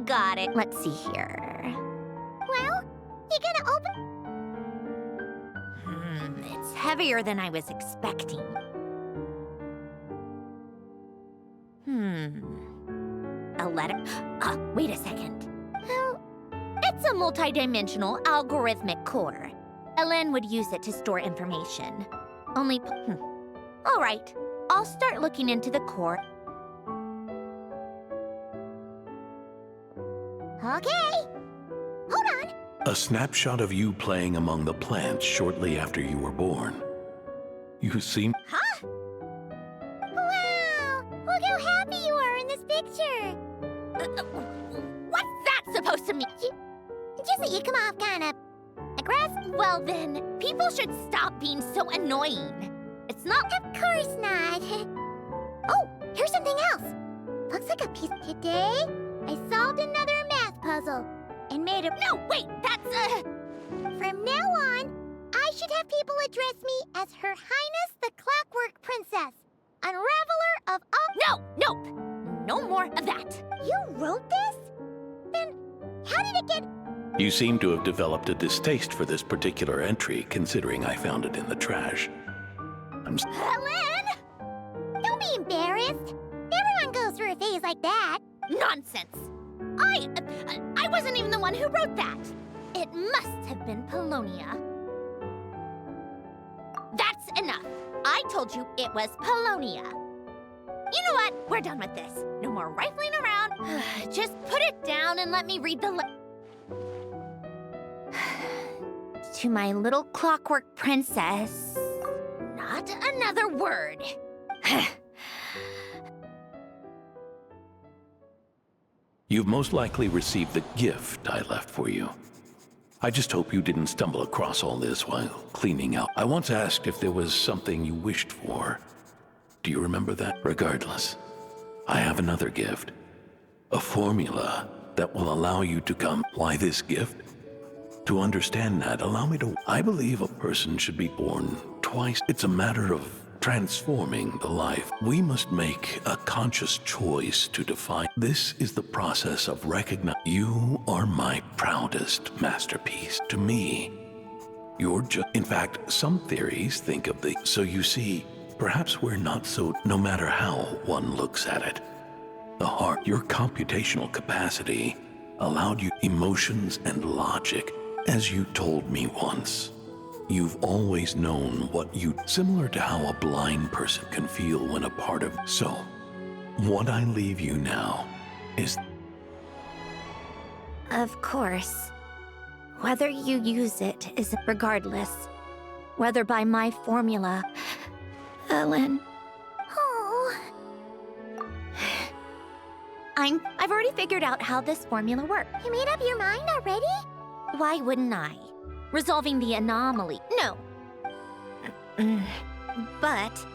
Got it. Let's see here. Well, you gonna open? It's heavier than I was expecting. A letter? Wait a second. It's a multi-dimensional algorithmic core. Ellen would use it to store information. Only. All right, I'll start looking into the core. Okay. Hold on. A snapshot of you playing among the plants shortly after you were born. You seem... Huh? Wow! Look how happy you are in this picture. What's that supposed to mean? Just that you come off kind of aggressive. Well then, people should stop being so annoying. It's not... Of course not. Oh, here's something else. Looks like a piece. Today, I solved another math puzzle and made a... No, wait, that's From now on, I should have people address me as Her Highness the Clockwork Princess, unraveler of all... No, nope. No more of that. You wrote this? Then how did it get... You seem to have developed a distaste for this particular entry, considering I found it in the trash. Ellen! Don't be embarrassed. Everyone goes through a phase like that. Nonsense. I wasn't even the one who wrote that. It must have been Polonia. That's enough. I told you it was Polonia. You know what? We're done with this. No more rifling around. Just put it down and let me read the To my little clockwork princess. Not another word. You've most likely received the gift I left for you. I just hope you didn't stumble across all this while cleaning out. I once asked if there was something you wished for. Do you remember that? Regardless, I have another gift. A formula that will allow you to come. Why this gift? To understand that, allow me to... I believe a person should be born twice. It's a matter of transforming the life. We must make a conscious choice to define. This is the process of recognizing you are my proudest masterpiece. To me, you're just... In fact, some theories think of the... So you see, perhaps we're not so... No matter how one looks at it. The heart, your computational capacity allowed you emotions and logic. As you told me once, you've always known what you... Similar to how a blind person can feel when a part of... So, what I leave you now is... Of course. Whether you use it is regardless. Whether by my formula... Ellen... Oh. I've already figured out how this formula works. You made up your mind already? Why wouldn't I? Resolving the anomaly. No. But...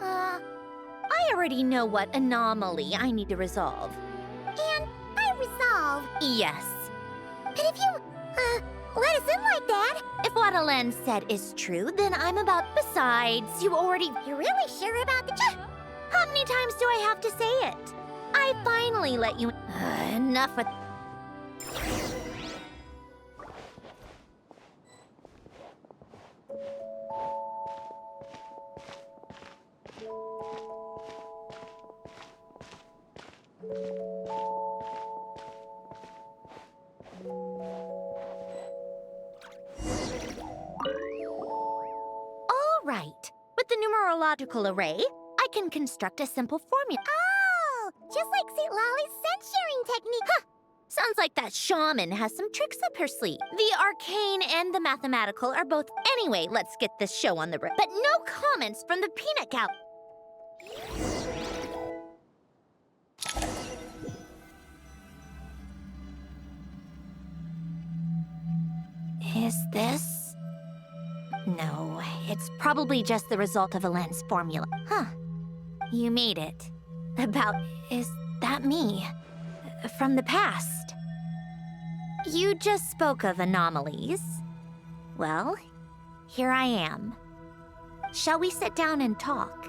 I already know what anomaly I need to resolve. And I resolve. Yes. But if you, let us in like that... If what Alen said is true, then I'm about... Besides, you already... You're really sure about the... How many times do I have to say it? I finally let you... enough with... All right. With the numerological array, I can construct a simple formula. Oh, just like St. Lolly's scent-sharing technique. Huh. Sounds like that shaman has some tricks up her sleeve. The arcane and the mathematical are both... Anyway, let's get this show on the road. But no comments from the peanut gallery. Is this? No, it's probably just the result of Elaine's formula. Huh. You made it. Is that me? From the past? You just spoke of anomalies. Well, here I am. Shall we sit down and talk?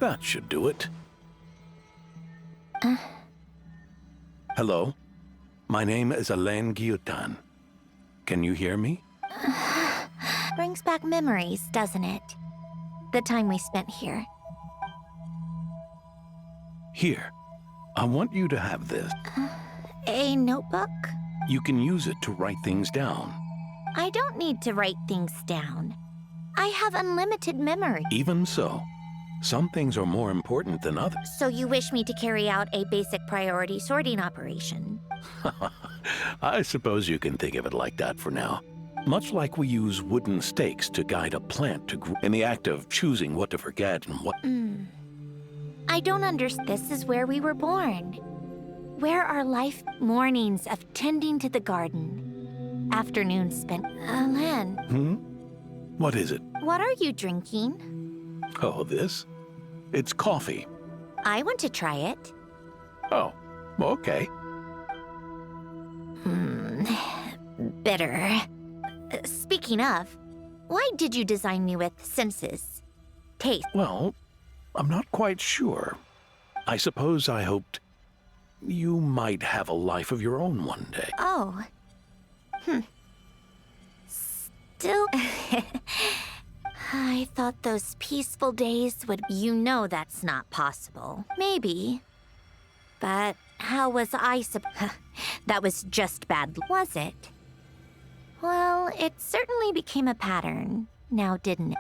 That should do it. Hello? My name is Elaine Guillotin. Can you hear me? Brings back memories, doesn't it? The time we spent here. Here. I want you to have this. A notebook? You can use it to write things down. I don't need to write things down. I have unlimited memory. Even so, some things are more important than others. So you wish me to carry out a basic priority sorting operation? I suppose you can think of it like that for now. Much like we use wooden stakes to guide a plant to grow, in the act of choosing what to forget and what... I don't understand. This is where we were born. Where our life mornings of tending to the garden. Afternoons spent... Len. What is it? What are you drinking? Oh, this? It's coffee. I want to try it. Oh, okay. Bitter. Speaking of, why did you design me with senses? Taste. Well, I'm not quite sure. I suppose I hoped you might have a life of your own one day. Oh. Still... I thought those peaceful days would... You know that's not possible. Maybe. But how was I That was just bad, was it? Well, it certainly became a pattern, now didn't it?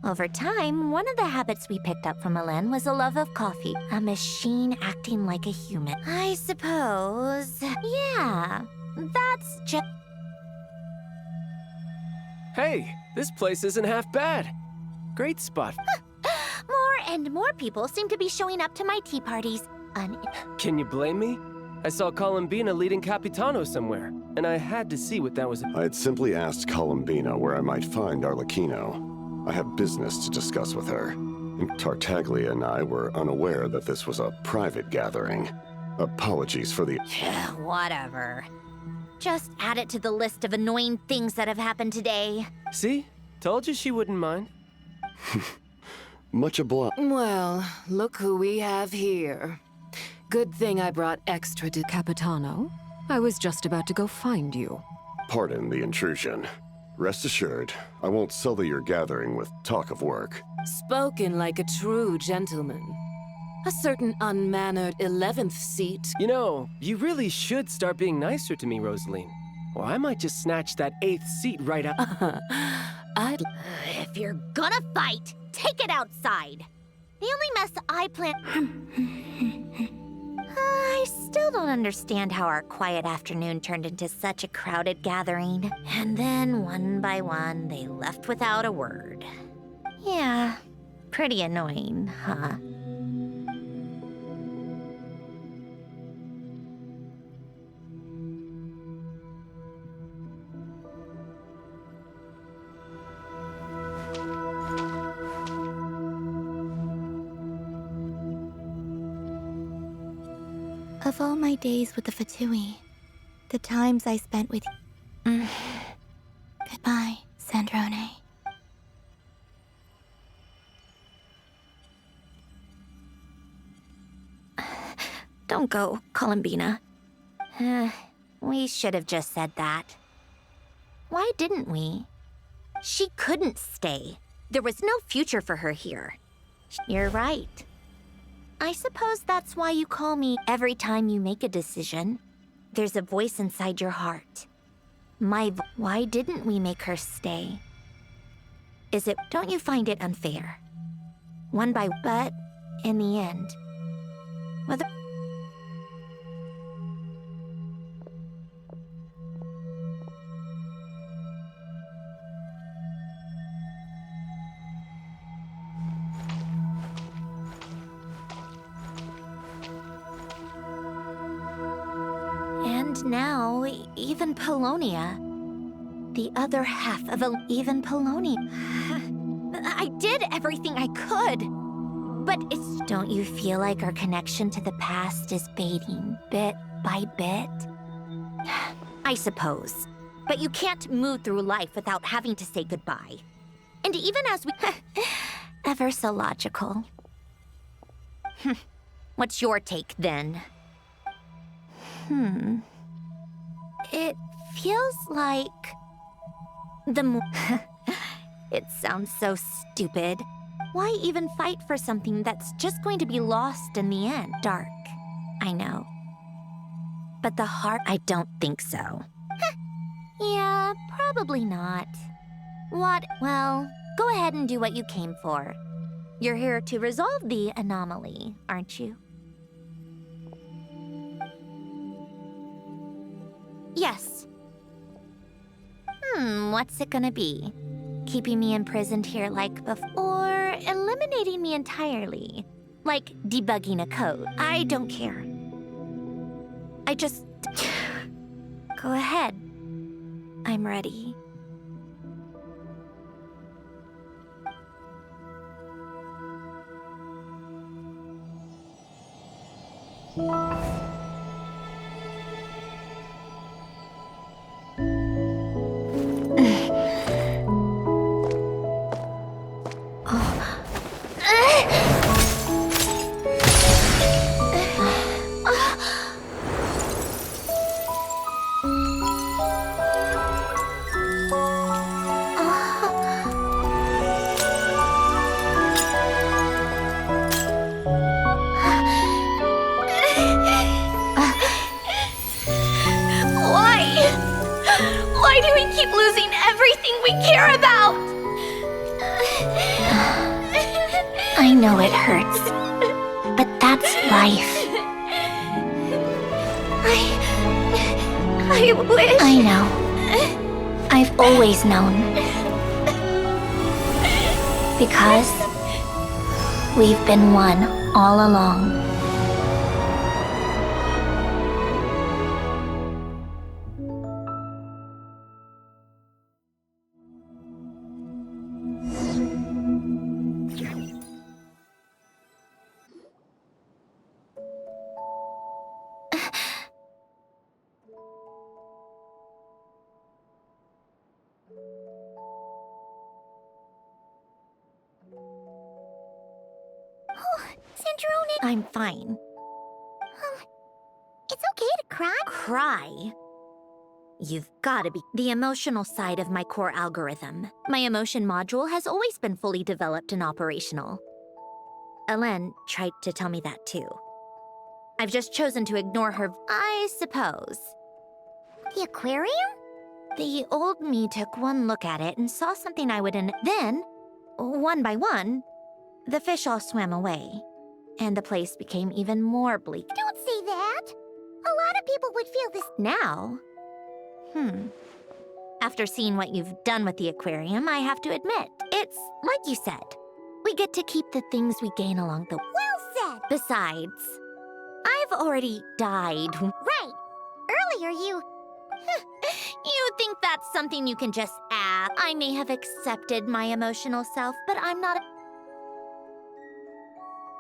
Over time, one of the habits we picked up from Elaine was a love of coffee. A machine acting like a human. I suppose... Yeah, that's just... Hey, this place isn't half bad. Great spot. More and more people seem to be showing up to my tea parties. Can you blame me? I saw Columbina leading Capitano somewhere, and I had to see what that was. I had simply asked Columbina where I might find Arlecchino. I have business to discuss with her. And Tartaglia and I were unaware that this was a private gathering. Apologies for the... Whatever. Just add it to the list of annoying things that have happened today. See? Told you she wouldn't mind. Much obliged. Well, look who we have here. Good thing I brought extra to Capitano. I was just about to go find you. Pardon the intrusion. Rest assured, I won't sully your gathering with talk of work. Spoken like a true gentleman. A certain unmannered 11th seat. You know, you really should start being nicer to me, Rosaline. Or I might just snatch that 8th seat right out. If you're gonna fight, take it outside. The only mess I plan... I still don't understand how our quiet afternoon turned into such a crowded gathering. And then, one by one, they left without a word. Yeah, pretty annoying, huh? Of all my days with the Fatui, the times I spent with you. Goodbye, Sandrone. Don't go, Columbina. We should have just said that. Why didn't we? She couldn't stay. There was no future for her here. You're right. I suppose that's why you call me every time you make a decision. There's a voice inside your heart. Why didn't we make her stay? Is it? Don't you find it unfair? One by, but in the end, whether. And now, even Polonia. The other half of even Polonia. I did everything I could. But it's... Don't you feel like our connection to the past is fading bit by bit? I suppose. But you can't move through life without having to say goodbye. And even as we... Ever so logical. What's your take, then? It feels like... It sounds so stupid. Why even fight for something that's just going to be lost in the end? Dark, I know. But the heart, I don't think so. Yeah, probably not. What? Well, go ahead and do what you came for. You're here to resolve the anomaly, aren't you? Yes. What's it gonna be? Keeping me imprisoned here like before, or eliminating me entirely? Like debugging a code. I don't care. I just... Go ahead. I'm ready. Why do we keep losing everything we care about? I know it hurts, but that's life. I wish... I know. I've always known. Because we've been one all along. I'm fine. It's okay to cry. Cry? You've gotta be. The emotional side of my core algorithm. My emotion module has always been fully developed and operational. Ellen tried to tell me that too. I've just chosen to ignore her, I suppose. The aquarium? The old me took one look at it and saw something I wouldn't. Then, one by one, the fish all swam away. And the place became even more bleak. Don't say that. A lot of people would feel this now. After seeing what you've done with the aquarium, I have to admit, it's like you said. We get to keep the things we gain along the way. Well said. Besides, I've already died. Right. Earlier you... You think that's something you can just add? I may have accepted my emotional self, but I'm not...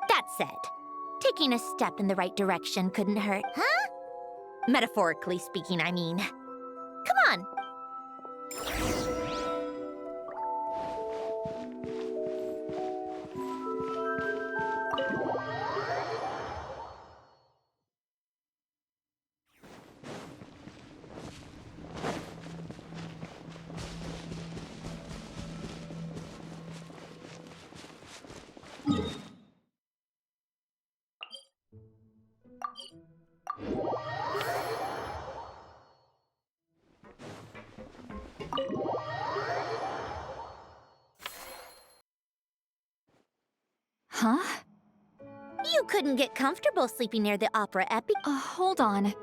That said, taking a step in the right direction couldn't hurt. Huh? Metaphorically speaking, I mean. Come on. couldn't get comfortable sleeping near the opera epi. Hold on.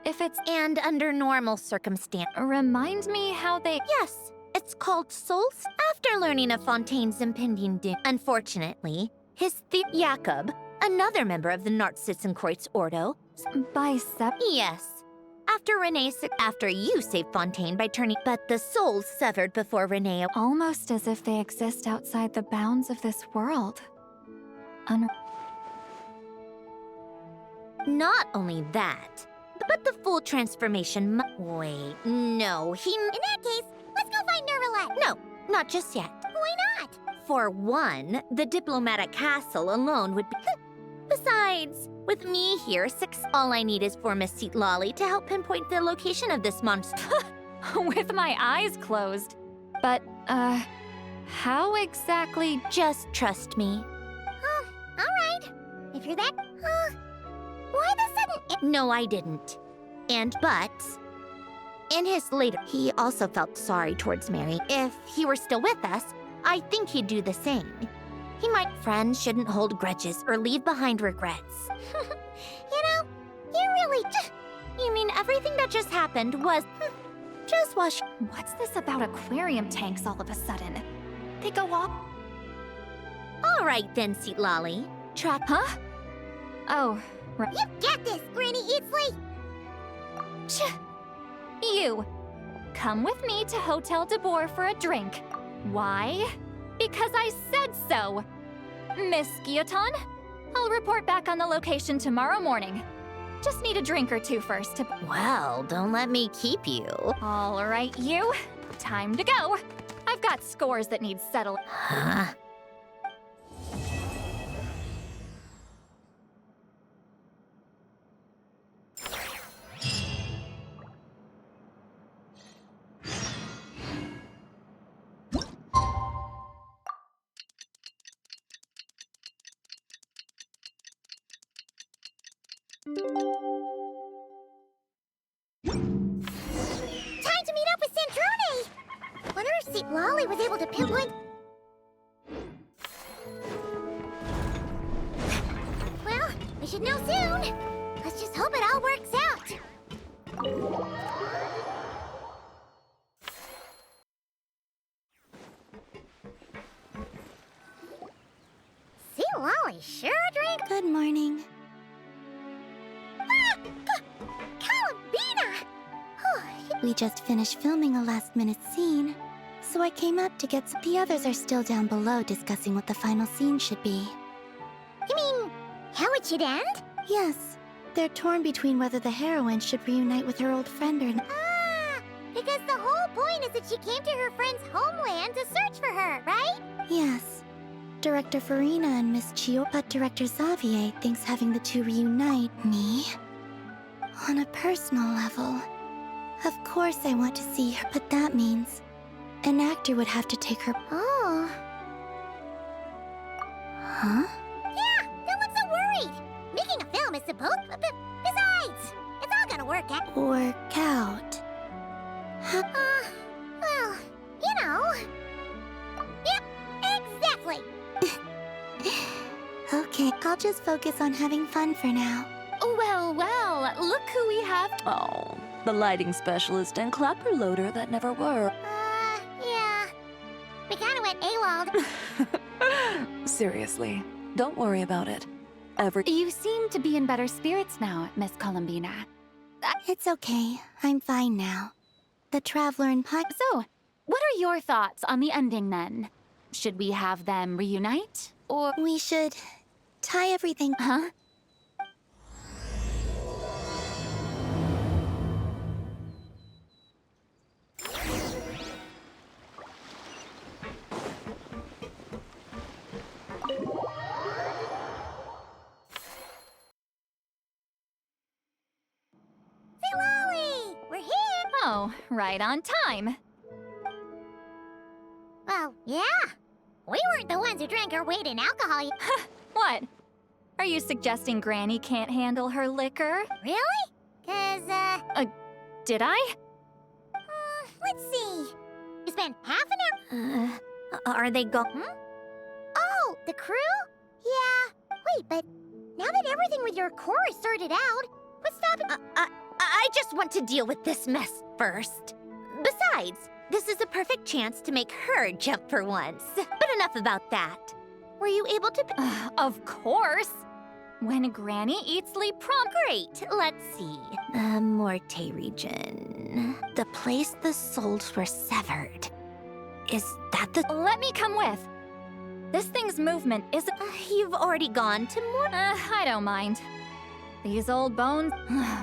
If it's... And under normal circumstances. Remind me how they... Yes, it's called souls. After learning of Fontaine's impending doom, unfortunately, his Jakob, another member of the Narzissenkreuz Ordo... Yes. After you saved Fontaine by turning... But the souls severed before Renee... Almost as if they exist outside the bounds of this world. Not only that, but the full transformation Wait, no, he... In that case, let's go find Nervalet. No, not just yet. Why not? For one, the diplomatic castle alone would be... Besides, with me here, all I need is for Miss Lolly to help pinpoint the location of this monster. With my eyes closed. But, how exactly... Just trust me. Oh, alright. If you're that... why the sudden... No, I didn't. But... In his later... He also felt sorry towards Mary. If he were still with us, I think he'd do the same. He might... Friends shouldn't hold grudges or leave behind regrets. You know, you really... You mean everything that just happened was... Just wash... What's this about aquarium tanks all of a sudden? They go off... All right then, Lolly. Track... Huh? Oh, right. You got this, Granny Eatsley! You! Come with me to Hotel de Boer for a drink. Why? Because I said so! Miss Guillotin, I'll report back on the location tomorrow morning. Just need a drink or two first to... Well, don't let me keep you. All right, you. Time to go. I've got scores that need settling. Huh? Time to meet up with Sandrone! Wonder if St. Lolly was able to pinpoint... Well, we should know soon. Let's just hope it all works out. St. Lolly sure drank... Good morning. Columbina! We just finished filming a last-minute scene, so I came up to get some... The others are still down below discussing what the final scene should be. You mean, how it should end? Yes. They're torn between whether the heroine should reunite with her old friend or not. Ah! Because the whole point is that she came to her friend's homeland to search for her, right? Yes. Director Farina and Miss Chio, but Director Xavier thinks having the two reunite me on a personal level. Of course I want to see her, but that means an actor would have to take her... Oh. Huh? Yeah, don't look so worried. Making a film is supposed... Besides, it's all gonna work out. Work out. Well, you know... Yep, exactly. Okay, I'll just focus on having fun for now. Well, look who we have. Oh, the lighting specialist and clapper loader that never were. Yeah. We kinda went AWOL. Seriously, don't worry about it. You seem to be in better spirits now, Miss Columbina. It's okay. I'm fine now. The Traveler and Pike... So, what are your thoughts on the ending then? Should we have them reunite, or... We should tie everything... Huh? Lolly! We're here! Oh, right on time. Well, yeah. We weren't the ones who drank her weight in alcohol. What? Are you suggesting Granny can't handle her liquor? Really? 'Cause, Did I? let's see. You spent half an hour... Are they Oh, the crew? Yeah. Wait, but Now that everything with your core is sorted out, what's stopping? I just want to deal with this mess first. Besides, this is a perfect chance to make her jump for once. But enough about that. Were you able to... Of course! When Granny eats Lee prom. Great, let's see. The Morte region. The place the souls were severed. Is that the... Let me come with. This thing's movement is... You've already gone to more... I don't mind. These old bones...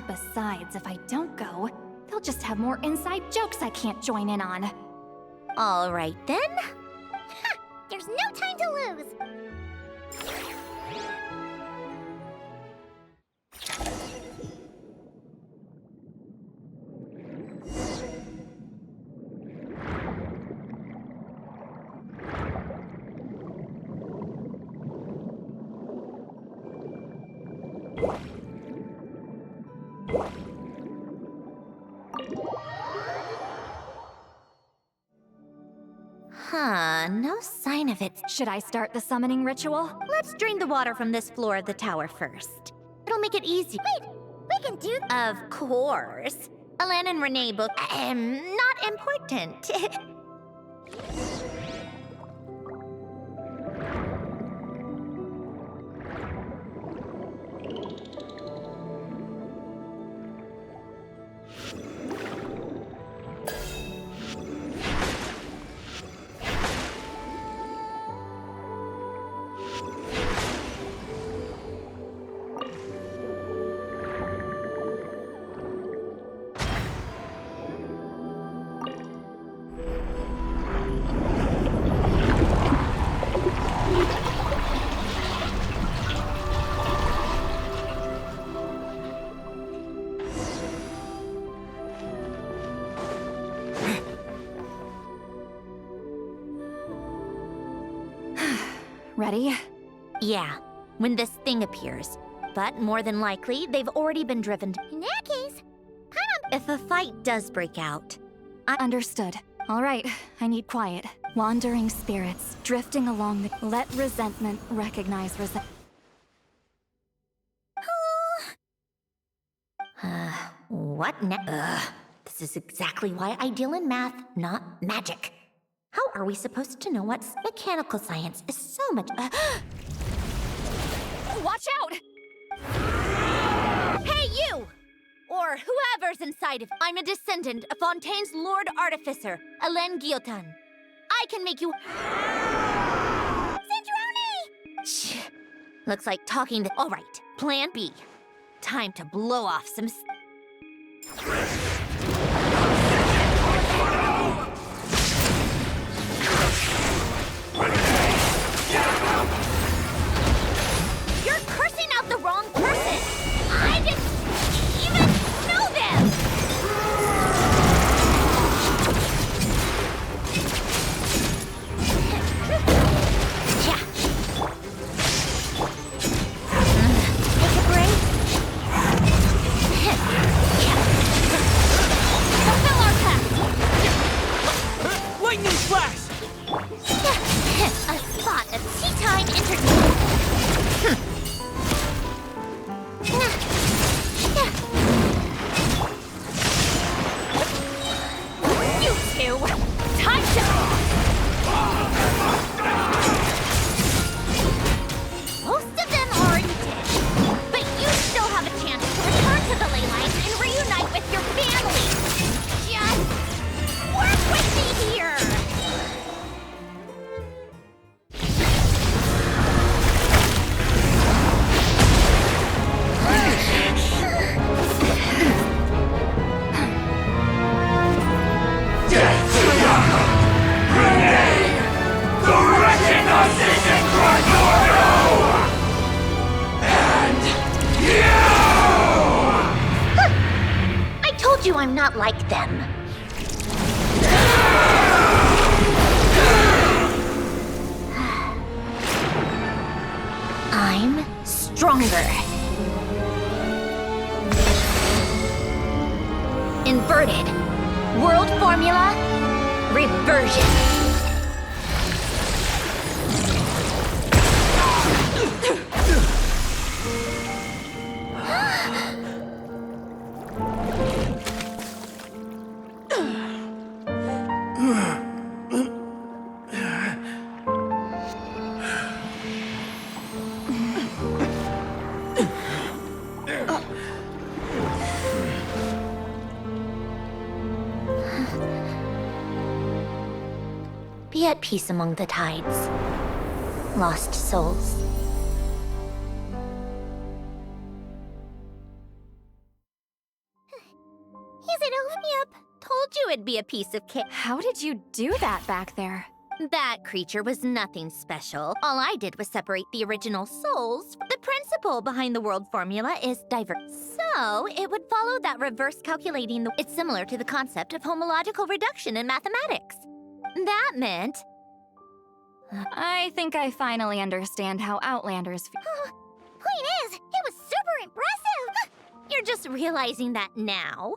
Besides, if I don't go, they'll just have more inside jokes I can't join in on. All right, then. Ha! There's no time to lose. Huh, no sign of it. Should I start the summoning ritual? Let's drain the water from this floor of the tower first. It'll make it easy. Wait, we can do... Of course. Alan and Renee both... not important. Ready? Yeah, when this thing appears. But more than likely, they've already been driven. In that case, If a fight does break out, Understood. All right, I need quiet. Wandering spirits, drifting along the... Let resentment recognize resentment. What now? This is exactly why I deal in math, not magic. How are we supposed to know what mechanical science is so much... Watch out! Hey, you! Or whoever's inside of... I'm a descendant of Fontaine's Lord Artificer, Alain Guillotin. I can make you... Shh. Looks like talking to... All right, plan B. Time to blow off some... You're cursing out the wrong person! I didn't even know them! Yeah. Take a break. Fulfill our pact! Lightning flash! A spot of tea time entertainment. You two! Time to... Most of them already did. But you still have a chance to return to the ley lines and reunite with your family. Just work with me here! I told you I'm not like them. I'm stronger. Inverted. World formula. Reversion. Be at peace among the tides. Lost souls. Is it over? Yep, told you it'd be a piece of cake. How did you do that back there? That creature was nothing special. All I did was separate the original souls. The principle behind the world formula is diverse. So, it would follow that reverse calculating. It's similar to the concept of homological reduction in mathematics. That meant... I think I finally understand how Outlanders feel. Point is, it was super impressive! You're just realizing that now.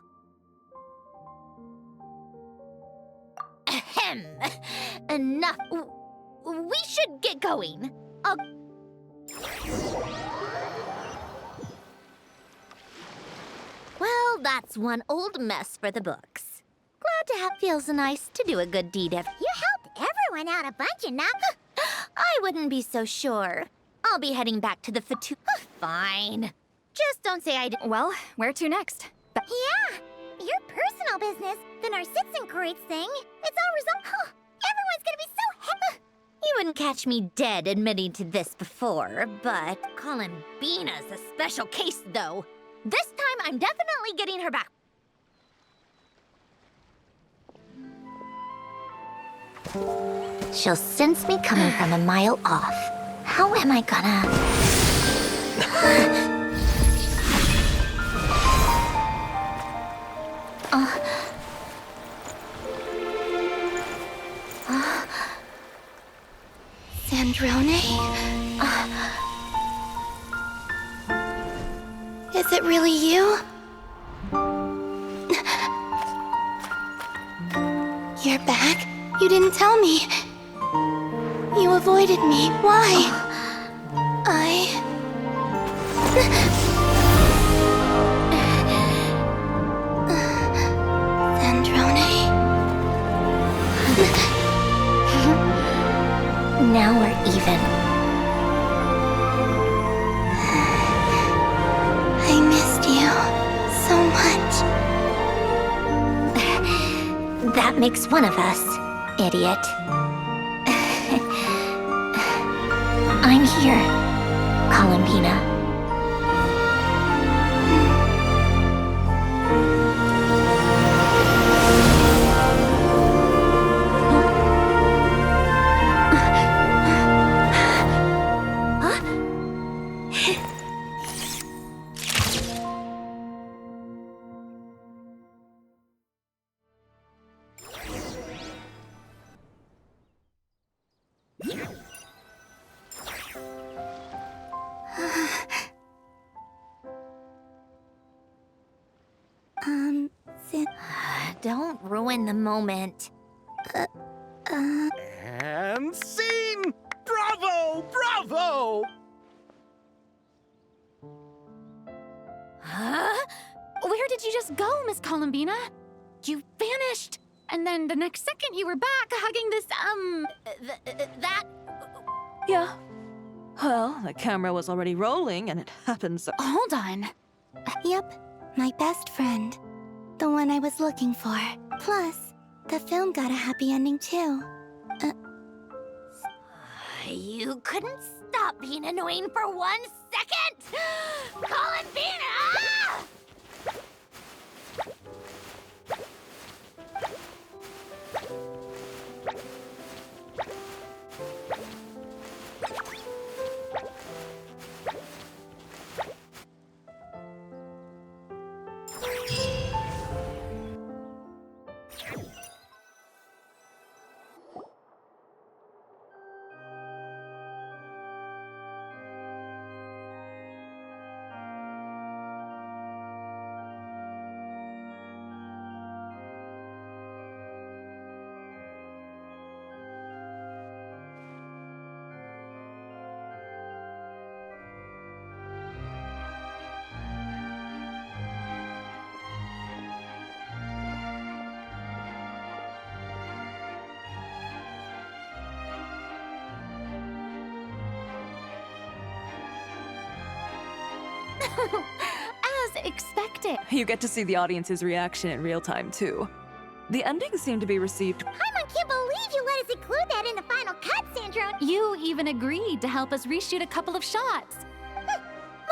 Ahem. Enough. We should get going. Well, that's one old mess for the books. Glad to have. Feels nice to do a good deed. You helped everyone out a bunch enough. I wouldn't be so sure. I'll be heading back to the Fine. Just don't say I did. Well, where to next? Yeah, your personal business, the Narcitsan thing. It's all resolved. Everyone's gonna be so happy. You wouldn't catch me dead admitting to this before, but Columbina's a special case, though. This time, I'm definitely getting her back. She'll sense me coming from a mile off. How am I gonna... Sandrone? Is it really you? You're back? You didn't tell me. You avoided me. Why? Sandrone? Now we're even. I missed you so much. That makes one of us, idiot. I'm here, Columbina. Don't ruin the moment. And scene! Bravo! Bravo! Huh? Where did you just go, Miss Columbina? You vanished! And then the next second you were back hugging this, that... Yeah. Well, the camera was already rolling and it happened so... Hold on. Yep, my best friend. The one I was looking for. Plus, the film got a happy ending too. You couldn't stop being annoying for 1 second! Columbina! As expected. You get to see the audience's reaction in real time, too. The endings seem to be received. Paimon can't believe you let us include that in the final cut, Sandro. You even agreed to help us reshoot a couple of shots.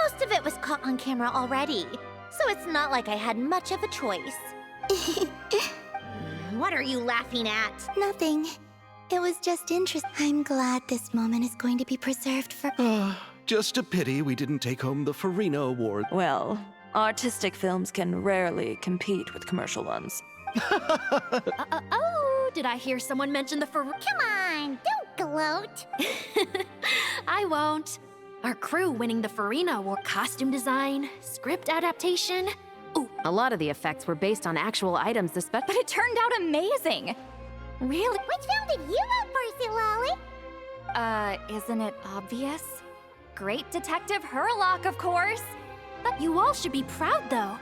Most of it was caught on camera already, so it's not like I had much of a choice. What are you laughing at? Nothing. It was just interesting. I'm glad this moment is going to be preserved for. Just a pity we didn't take home the Farina Award. Well, artistic films can rarely compete with commercial ones. Oh, did I hear someone mention the Come on, don't gloat. I won't. Our crew winning the Farina Award, costume design, script adaptation. Ooh, A lot of the effects were based on actual items, But it turned out amazing! really? Which film did you vote for, Lolly? Isn't it obvious? Great Detective Herlock, of course! But you all should be proud, though.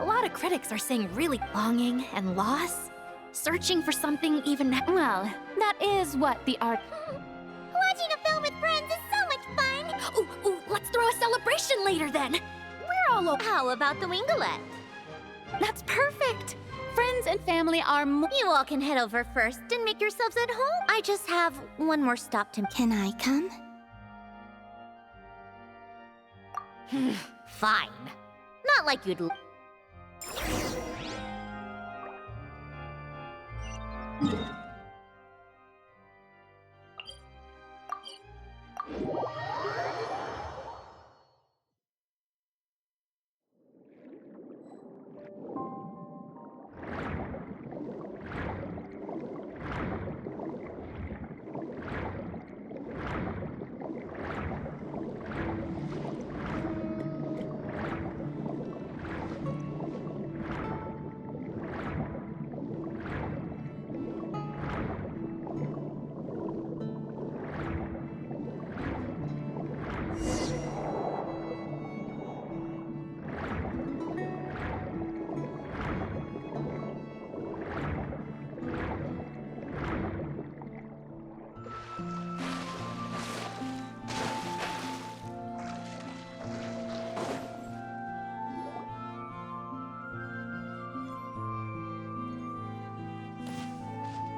A lot of critics are saying really longing and loss, searching for something even. Well, that is what the art. Watching a film with friends is so much fun. Ooh, let's throw a celebration later then. We're all over. How about the winglet? That's perfect! Friends and family are You all can head over first and make yourselves at home. I just have one more stop to. Can I come? Fine. Not like you'd.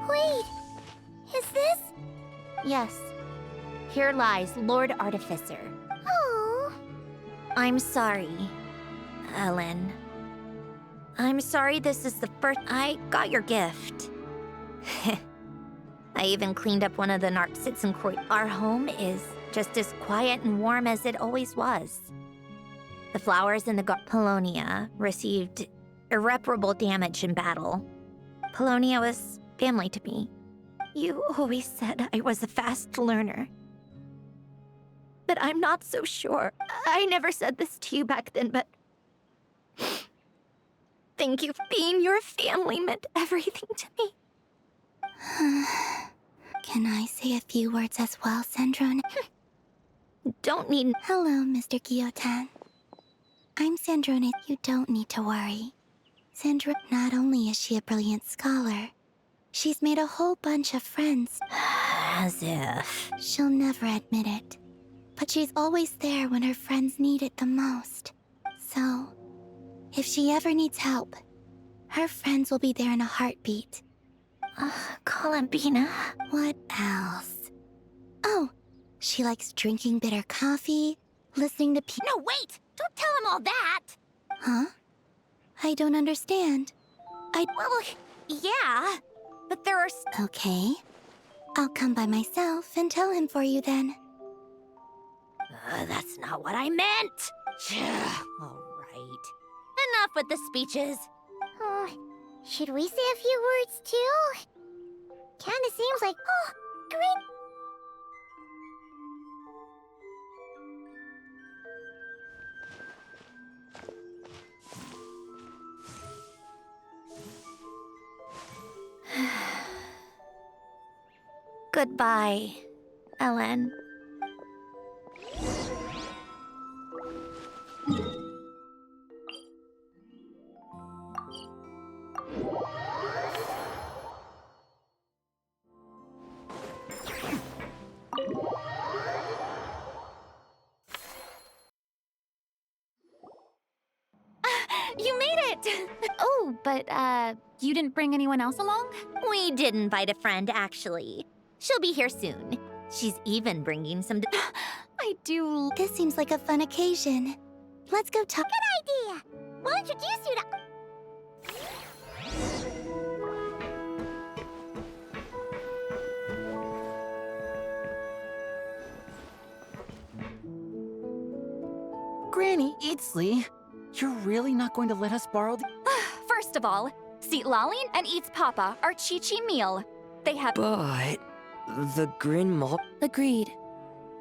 Wait, is this? Yes. Here lies Lord Artificer. Oh. I'm sorry, Ellen. I'm sorry this is the first. I got your gift. I even cleaned up one of the Narpsitzenkreuz. Our home is just as quiet and warm as it always was. The flowers in the Polonia received irreparable damage in battle. Polonia was family to me. You always said I was a fast learner. But I'm not so sure. I never said this to you back then, but thank you for being your family meant everything to me. Can I say a few words as well, Sandrone? Don't need. Hello, Mr. Guillotin. I'm Sandrone. You don't need to worry. Sandra, not only is she a brilliant scholar, she's made a whole bunch of friends. As if. She'll never admit it, but she's always there when her friends need it the most. So, if she ever needs help, her friends will be there in a heartbeat. Columbina. What else? Oh, she likes drinking bitter coffee, listening to No, wait! Don't tell him all that! Huh? I don't understand. Well, yeah, but there are. Okay. I'll come by myself and tell him for you then. That's not what I meant! All right. Enough with the speeches. Should we say a few words too? Kinda seems like. Oh, great. Goodbye, Ellen. You made it! Oh, but, you didn't bring anyone else along? We did invite a friend, actually. She'll be here soon. She's even bringing some... I do... This seems like a fun occasion. Let's go talk. Good idea. We'll introduce you to... Granny Eatsley, you're really not going to let us borrow the... First of all, Seat Lalin and Eats Papa are Chi-Chi meal. They have... But... the Grin Mall... Agreed.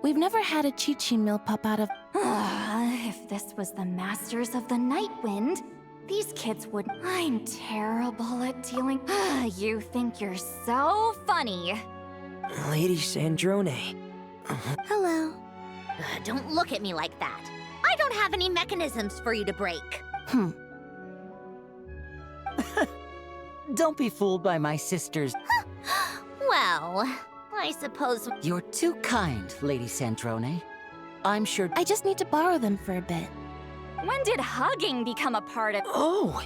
We've never had a Chi-Chi meal pop out of... If this was the Masters of the Night Wind, these kids would... I'm terrible at dealing... You think you're so funny. Lady Sandrone. Hello. Don't look at me like that. I don't have any mechanisms for you to break. Don't be fooled by my sisters. Well, I suppose... You're too kind, Lady Sandrone. I'm sure... I just need to borrow them for a bit. When did hugging become a part of... Oh!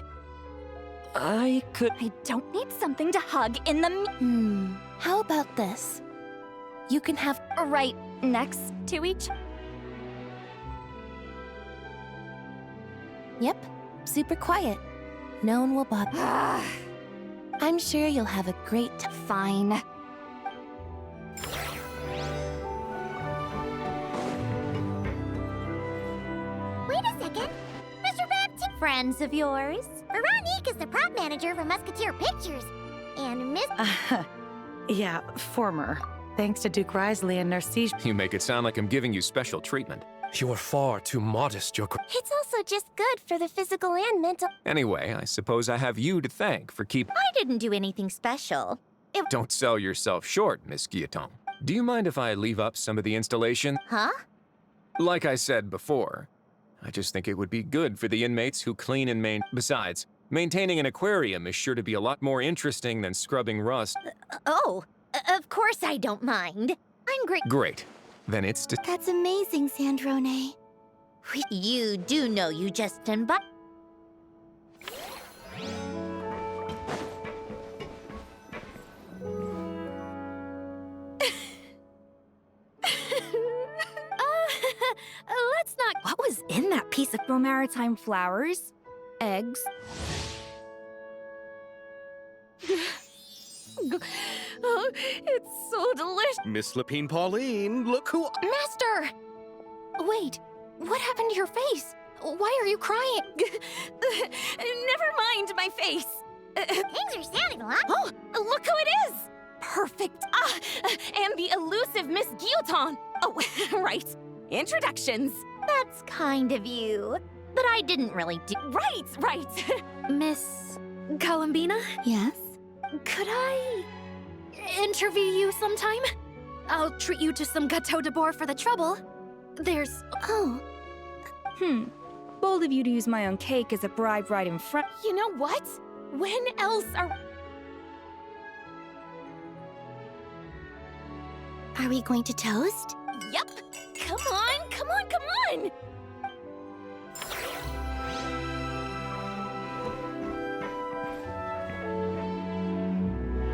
I could... I don't need something to hug in the... How about this? You can have... Right next to each... Yep, super quiet. No one will bother. I'm sure you'll have a great time. Fine. Wait a second. Mr. Baptiste. Friends of yours? Veronique is the prop manager for Musketeer Pictures. And Miss... Yeah, former. Thanks to Duke Risley and Narcisse. You make it sound like I'm giving you special treatment. You are far too modest, your... It's also just good for the physical and mental... Anyway, I suppose I have you to thank for keep... I didn't do anything special. Don't sell yourself short, Miss Guillotin. Do you mind if I leave up some of the installation? Huh? Like I said before, I just think it would be good for the inmates who clean and Besides, maintaining an aquarium is sure to be a lot more interesting than scrubbing rust. Of course I don't mind. I'm great. Great. Then it's to... That's amazing, Sandrone. You do know you just but... Let's not... What was in that piece of maritime flowers? Eggs? Oh, it's so delicious. Miss Lapine Pauline, look who... Master! Wait, what happened to your face? Why are you crying? Never mind my face. Things are sounding a lot... Oh, look who it is! Perfect. And the elusive Miss Guillotin. Oh, right. Introductions. That's kind of you. But I didn't really do... Right. Miss Columbina? Yes? Could I interview you sometime? I'll treat you to some gâteau de bord for the trouble. There's... Oh. Bold of you to use my own cake as a bribe right in front... You know what? When else are... Are we going to toast? Yep. Come on.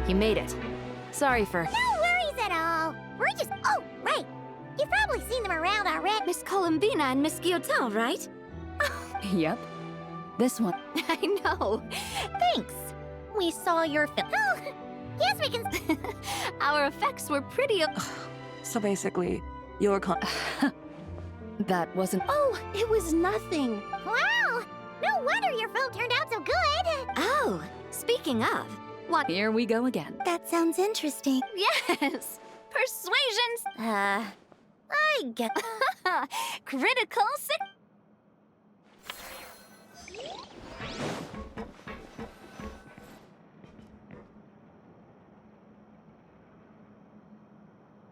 You made it. Sorry for... No worries at all. We're just... Oh, right. You've probably seen them around already. Miss Columbina and Miss Guillotin, right? Yep. This one. I know. Thanks. We saw your film. Oh, yes, we can... Our effects were pretty... So basically, you're That wasn't... Oh, it was nothing. Wow. No wonder your film turned out so good. Oh, speaking of... What? Here we go again. That sounds interesting. Yes! Persuasions! I get... Critical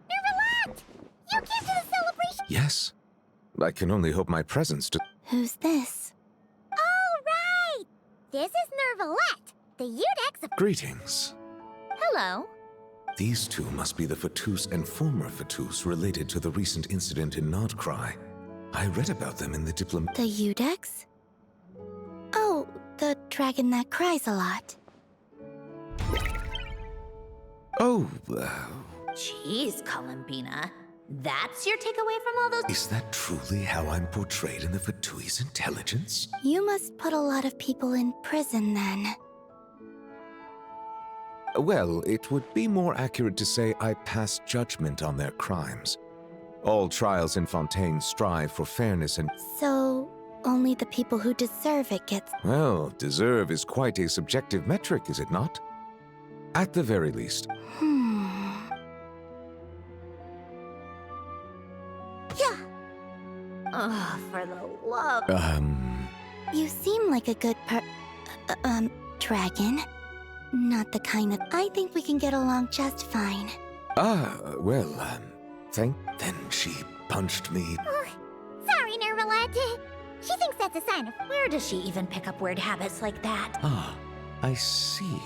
Nervalat! You came to the celebration! Yes. I can only hope my presence to... Who's this? Oh, right! This is Nervalat, the Udex of... Greetings. Hello. These two must be the Fatus and former Fatus related to the recent incident in Nodcry. I read about them in the The Udex? Oh, The dragon that cries a lot. Oh, Jeez, Columbina. That's your takeaway from all those— is that truly how I'm portrayed in the Fatui's intelligence? You must put a lot of people in prison then. Well, it would be more accurate to say I pass judgment on their crimes. All trials in Fontaine strive for fairness and— So, only the people who deserve it gets— Well, deserve is quite a subjective metric, is it not? At the very least. Yeah. Oh, for the love— You seem like a good dragon. Not the kind of— I think we can get along just fine. Then she punched me. Sorry, Nervalad. She thinks that's a sign of— Where does she even pick up weird habits like that? Ah, I see.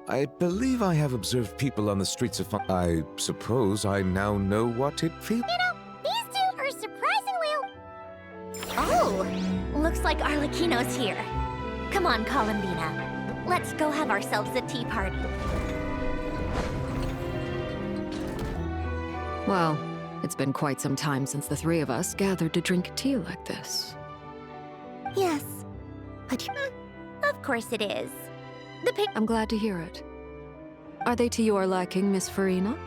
I believe I have observed people on the streets of I suppose I now know what it feels. these two are surprisingly— Oh, looks like Arlecchino's here. Come on, Columbina. Let's go have ourselves a tea party. Well, it's been quite some time since the three of us gathered to drink tea like this. Yes, but Of course it is. I'm glad to hear it. Are they to your liking, Miss Farina?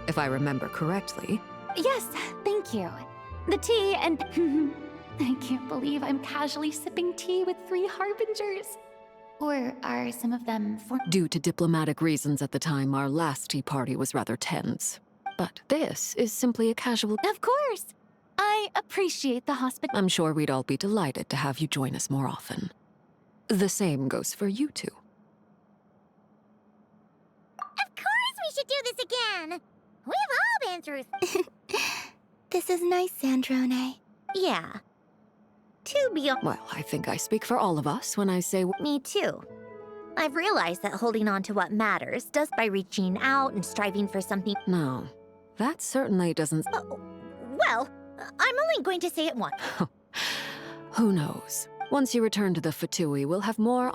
If I remember correctly. Yes, thank you. The tea and... I can't believe I'm casually sipping tea with 3 harbingers. Or are some of them for... Due to diplomatic reasons at the time, our last tea party was rather tense. But this is simply a casual... Of course! I appreciate the hospitality. I'm sure we'd all be delighted to have you join us more often. The same goes for you two. Of course we should do this again! We've all been through— this is nice, Sandrone. Yeah. To be honest— Well, I think I speak for all of us when I say... Me too. I've realized that holding on to what matters does by reaching out and striving for something— No, that certainly doesn't... Well, I'm only going to say it once. Who knows? Once you return to the Fatui, we'll have more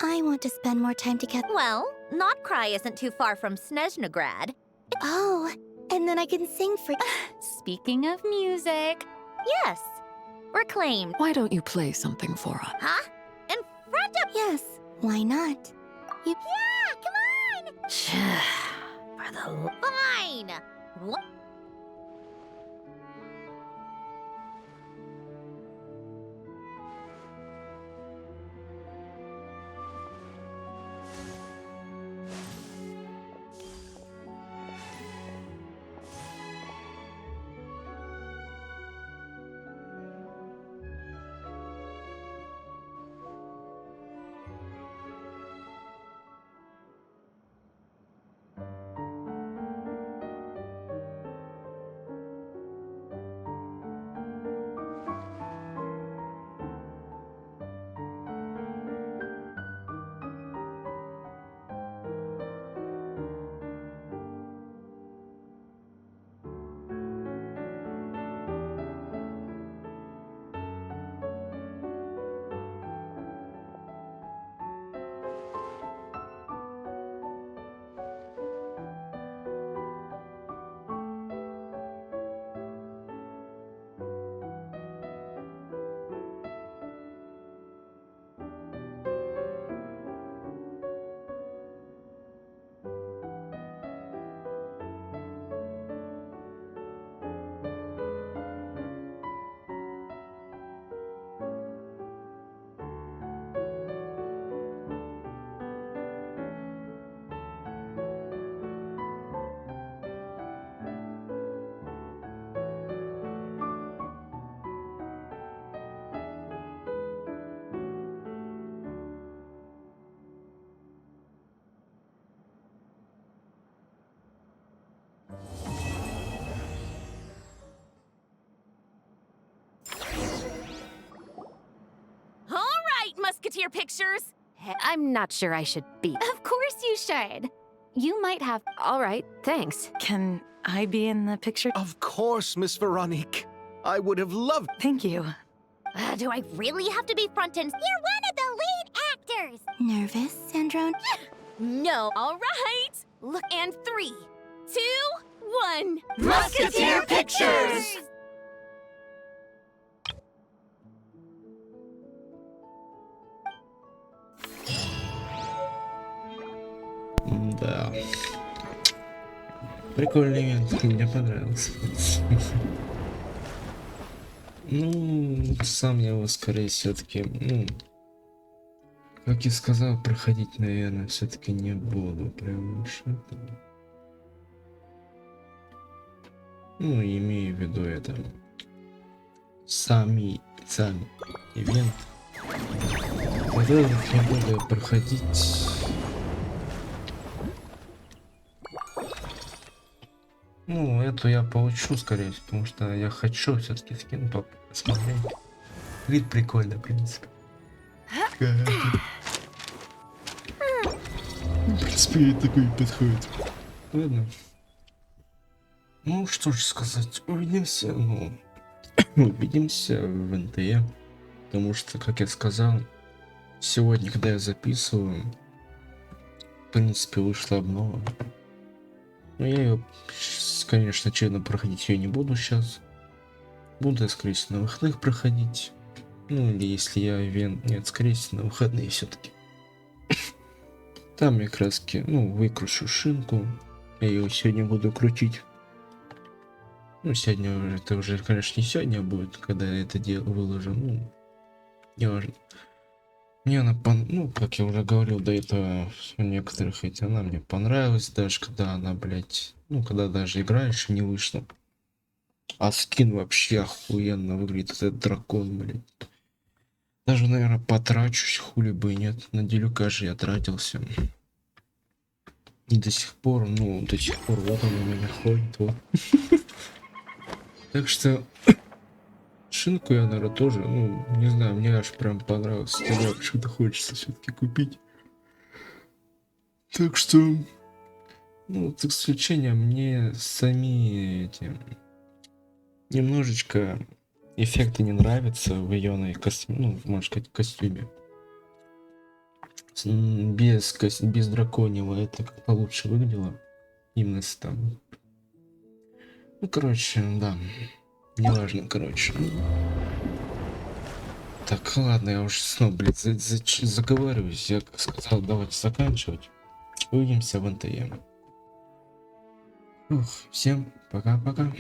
I want to spend more time together. Well, Notcry isn't too far from Snezhnograd. Oh, and then I can sing for... Speaking of music... Yes, Reclaimed. Why don't you play something for us? Huh? In front of— Yes, why not? You... Yeah, come on! For the— Fine! What? Musketeer pictures? I'm not sure I should be. Of course you should. You might have... All right, thanks. Can I be in the picture? Of course, Miss Veronique. I would have loved... Thank you. Do I really have to be front and... You're one of the lead actors! Nervous, Sandrone? No. All right. Look, and 3, 2, 1. Musketeer Pictures! Да. Прикольный ивент, мне понравился. Ну, сам я его скорее все-таки, ну, как я сказал, проходить, наверное, все-таки не буду. Прям уж это. Ну, имею в виду это. Сами ивент. Во-первых, я буду проходить. Ну, эту я получу, скорее всего, потому что я хочу все-таки скин посмотреть. Вид прикольный, в принципе. В принципе, такой подходит. Ладно. Ну, что же сказать, увидимся, ну, увидимся в НТЕ. Потому что, как я сказал, сегодня, когда я записываю, в принципе, вышла обнова. Но я ее, конечно, очевидно, проходить ее не буду сейчас. Буду я, скорее всего, на выходных проходить. Ну, или если я ивент... Нет, скорее всего, на выходные все-таки. Там я как раз, ну, выкручу шинку. Я ее сегодня буду крутить. Ну, сегодня, это уже, конечно, не сегодня будет, когда я это дело выложу. Ну, не важно. Мне она, ну, как я уже говорил до этого, у некоторых эти, она мне понравилась, даже когда она, блядь, ну, когда даже игра еще не вышла. А скин вообще охуенно выглядит, этот дракон, блядь. Даже, наверное, потрачусь, хули бы и нет. На делюка же я тратился. И до сих пор, ну, до сих пор, вот он у меня ходит, вот. Так что... Шинку я, наверное, тоже, ну, не знаю, мне аж прям понравилось. Тогда что-то хочется все-таки купить. Так что, ну, с исключением мне сами эти немножечко эффекты не нравятся в ее ну, можно сказать, костюме. Без драконьего это как-то лучше выглядело. Именно с там. Ну, короче, да. Неважно, короче. Так, ладно, я уже снова, блядь, заговариваюсь. Я как сказал, давайте заканчивать. Увидимся в НТЕ. Всем пока-пока.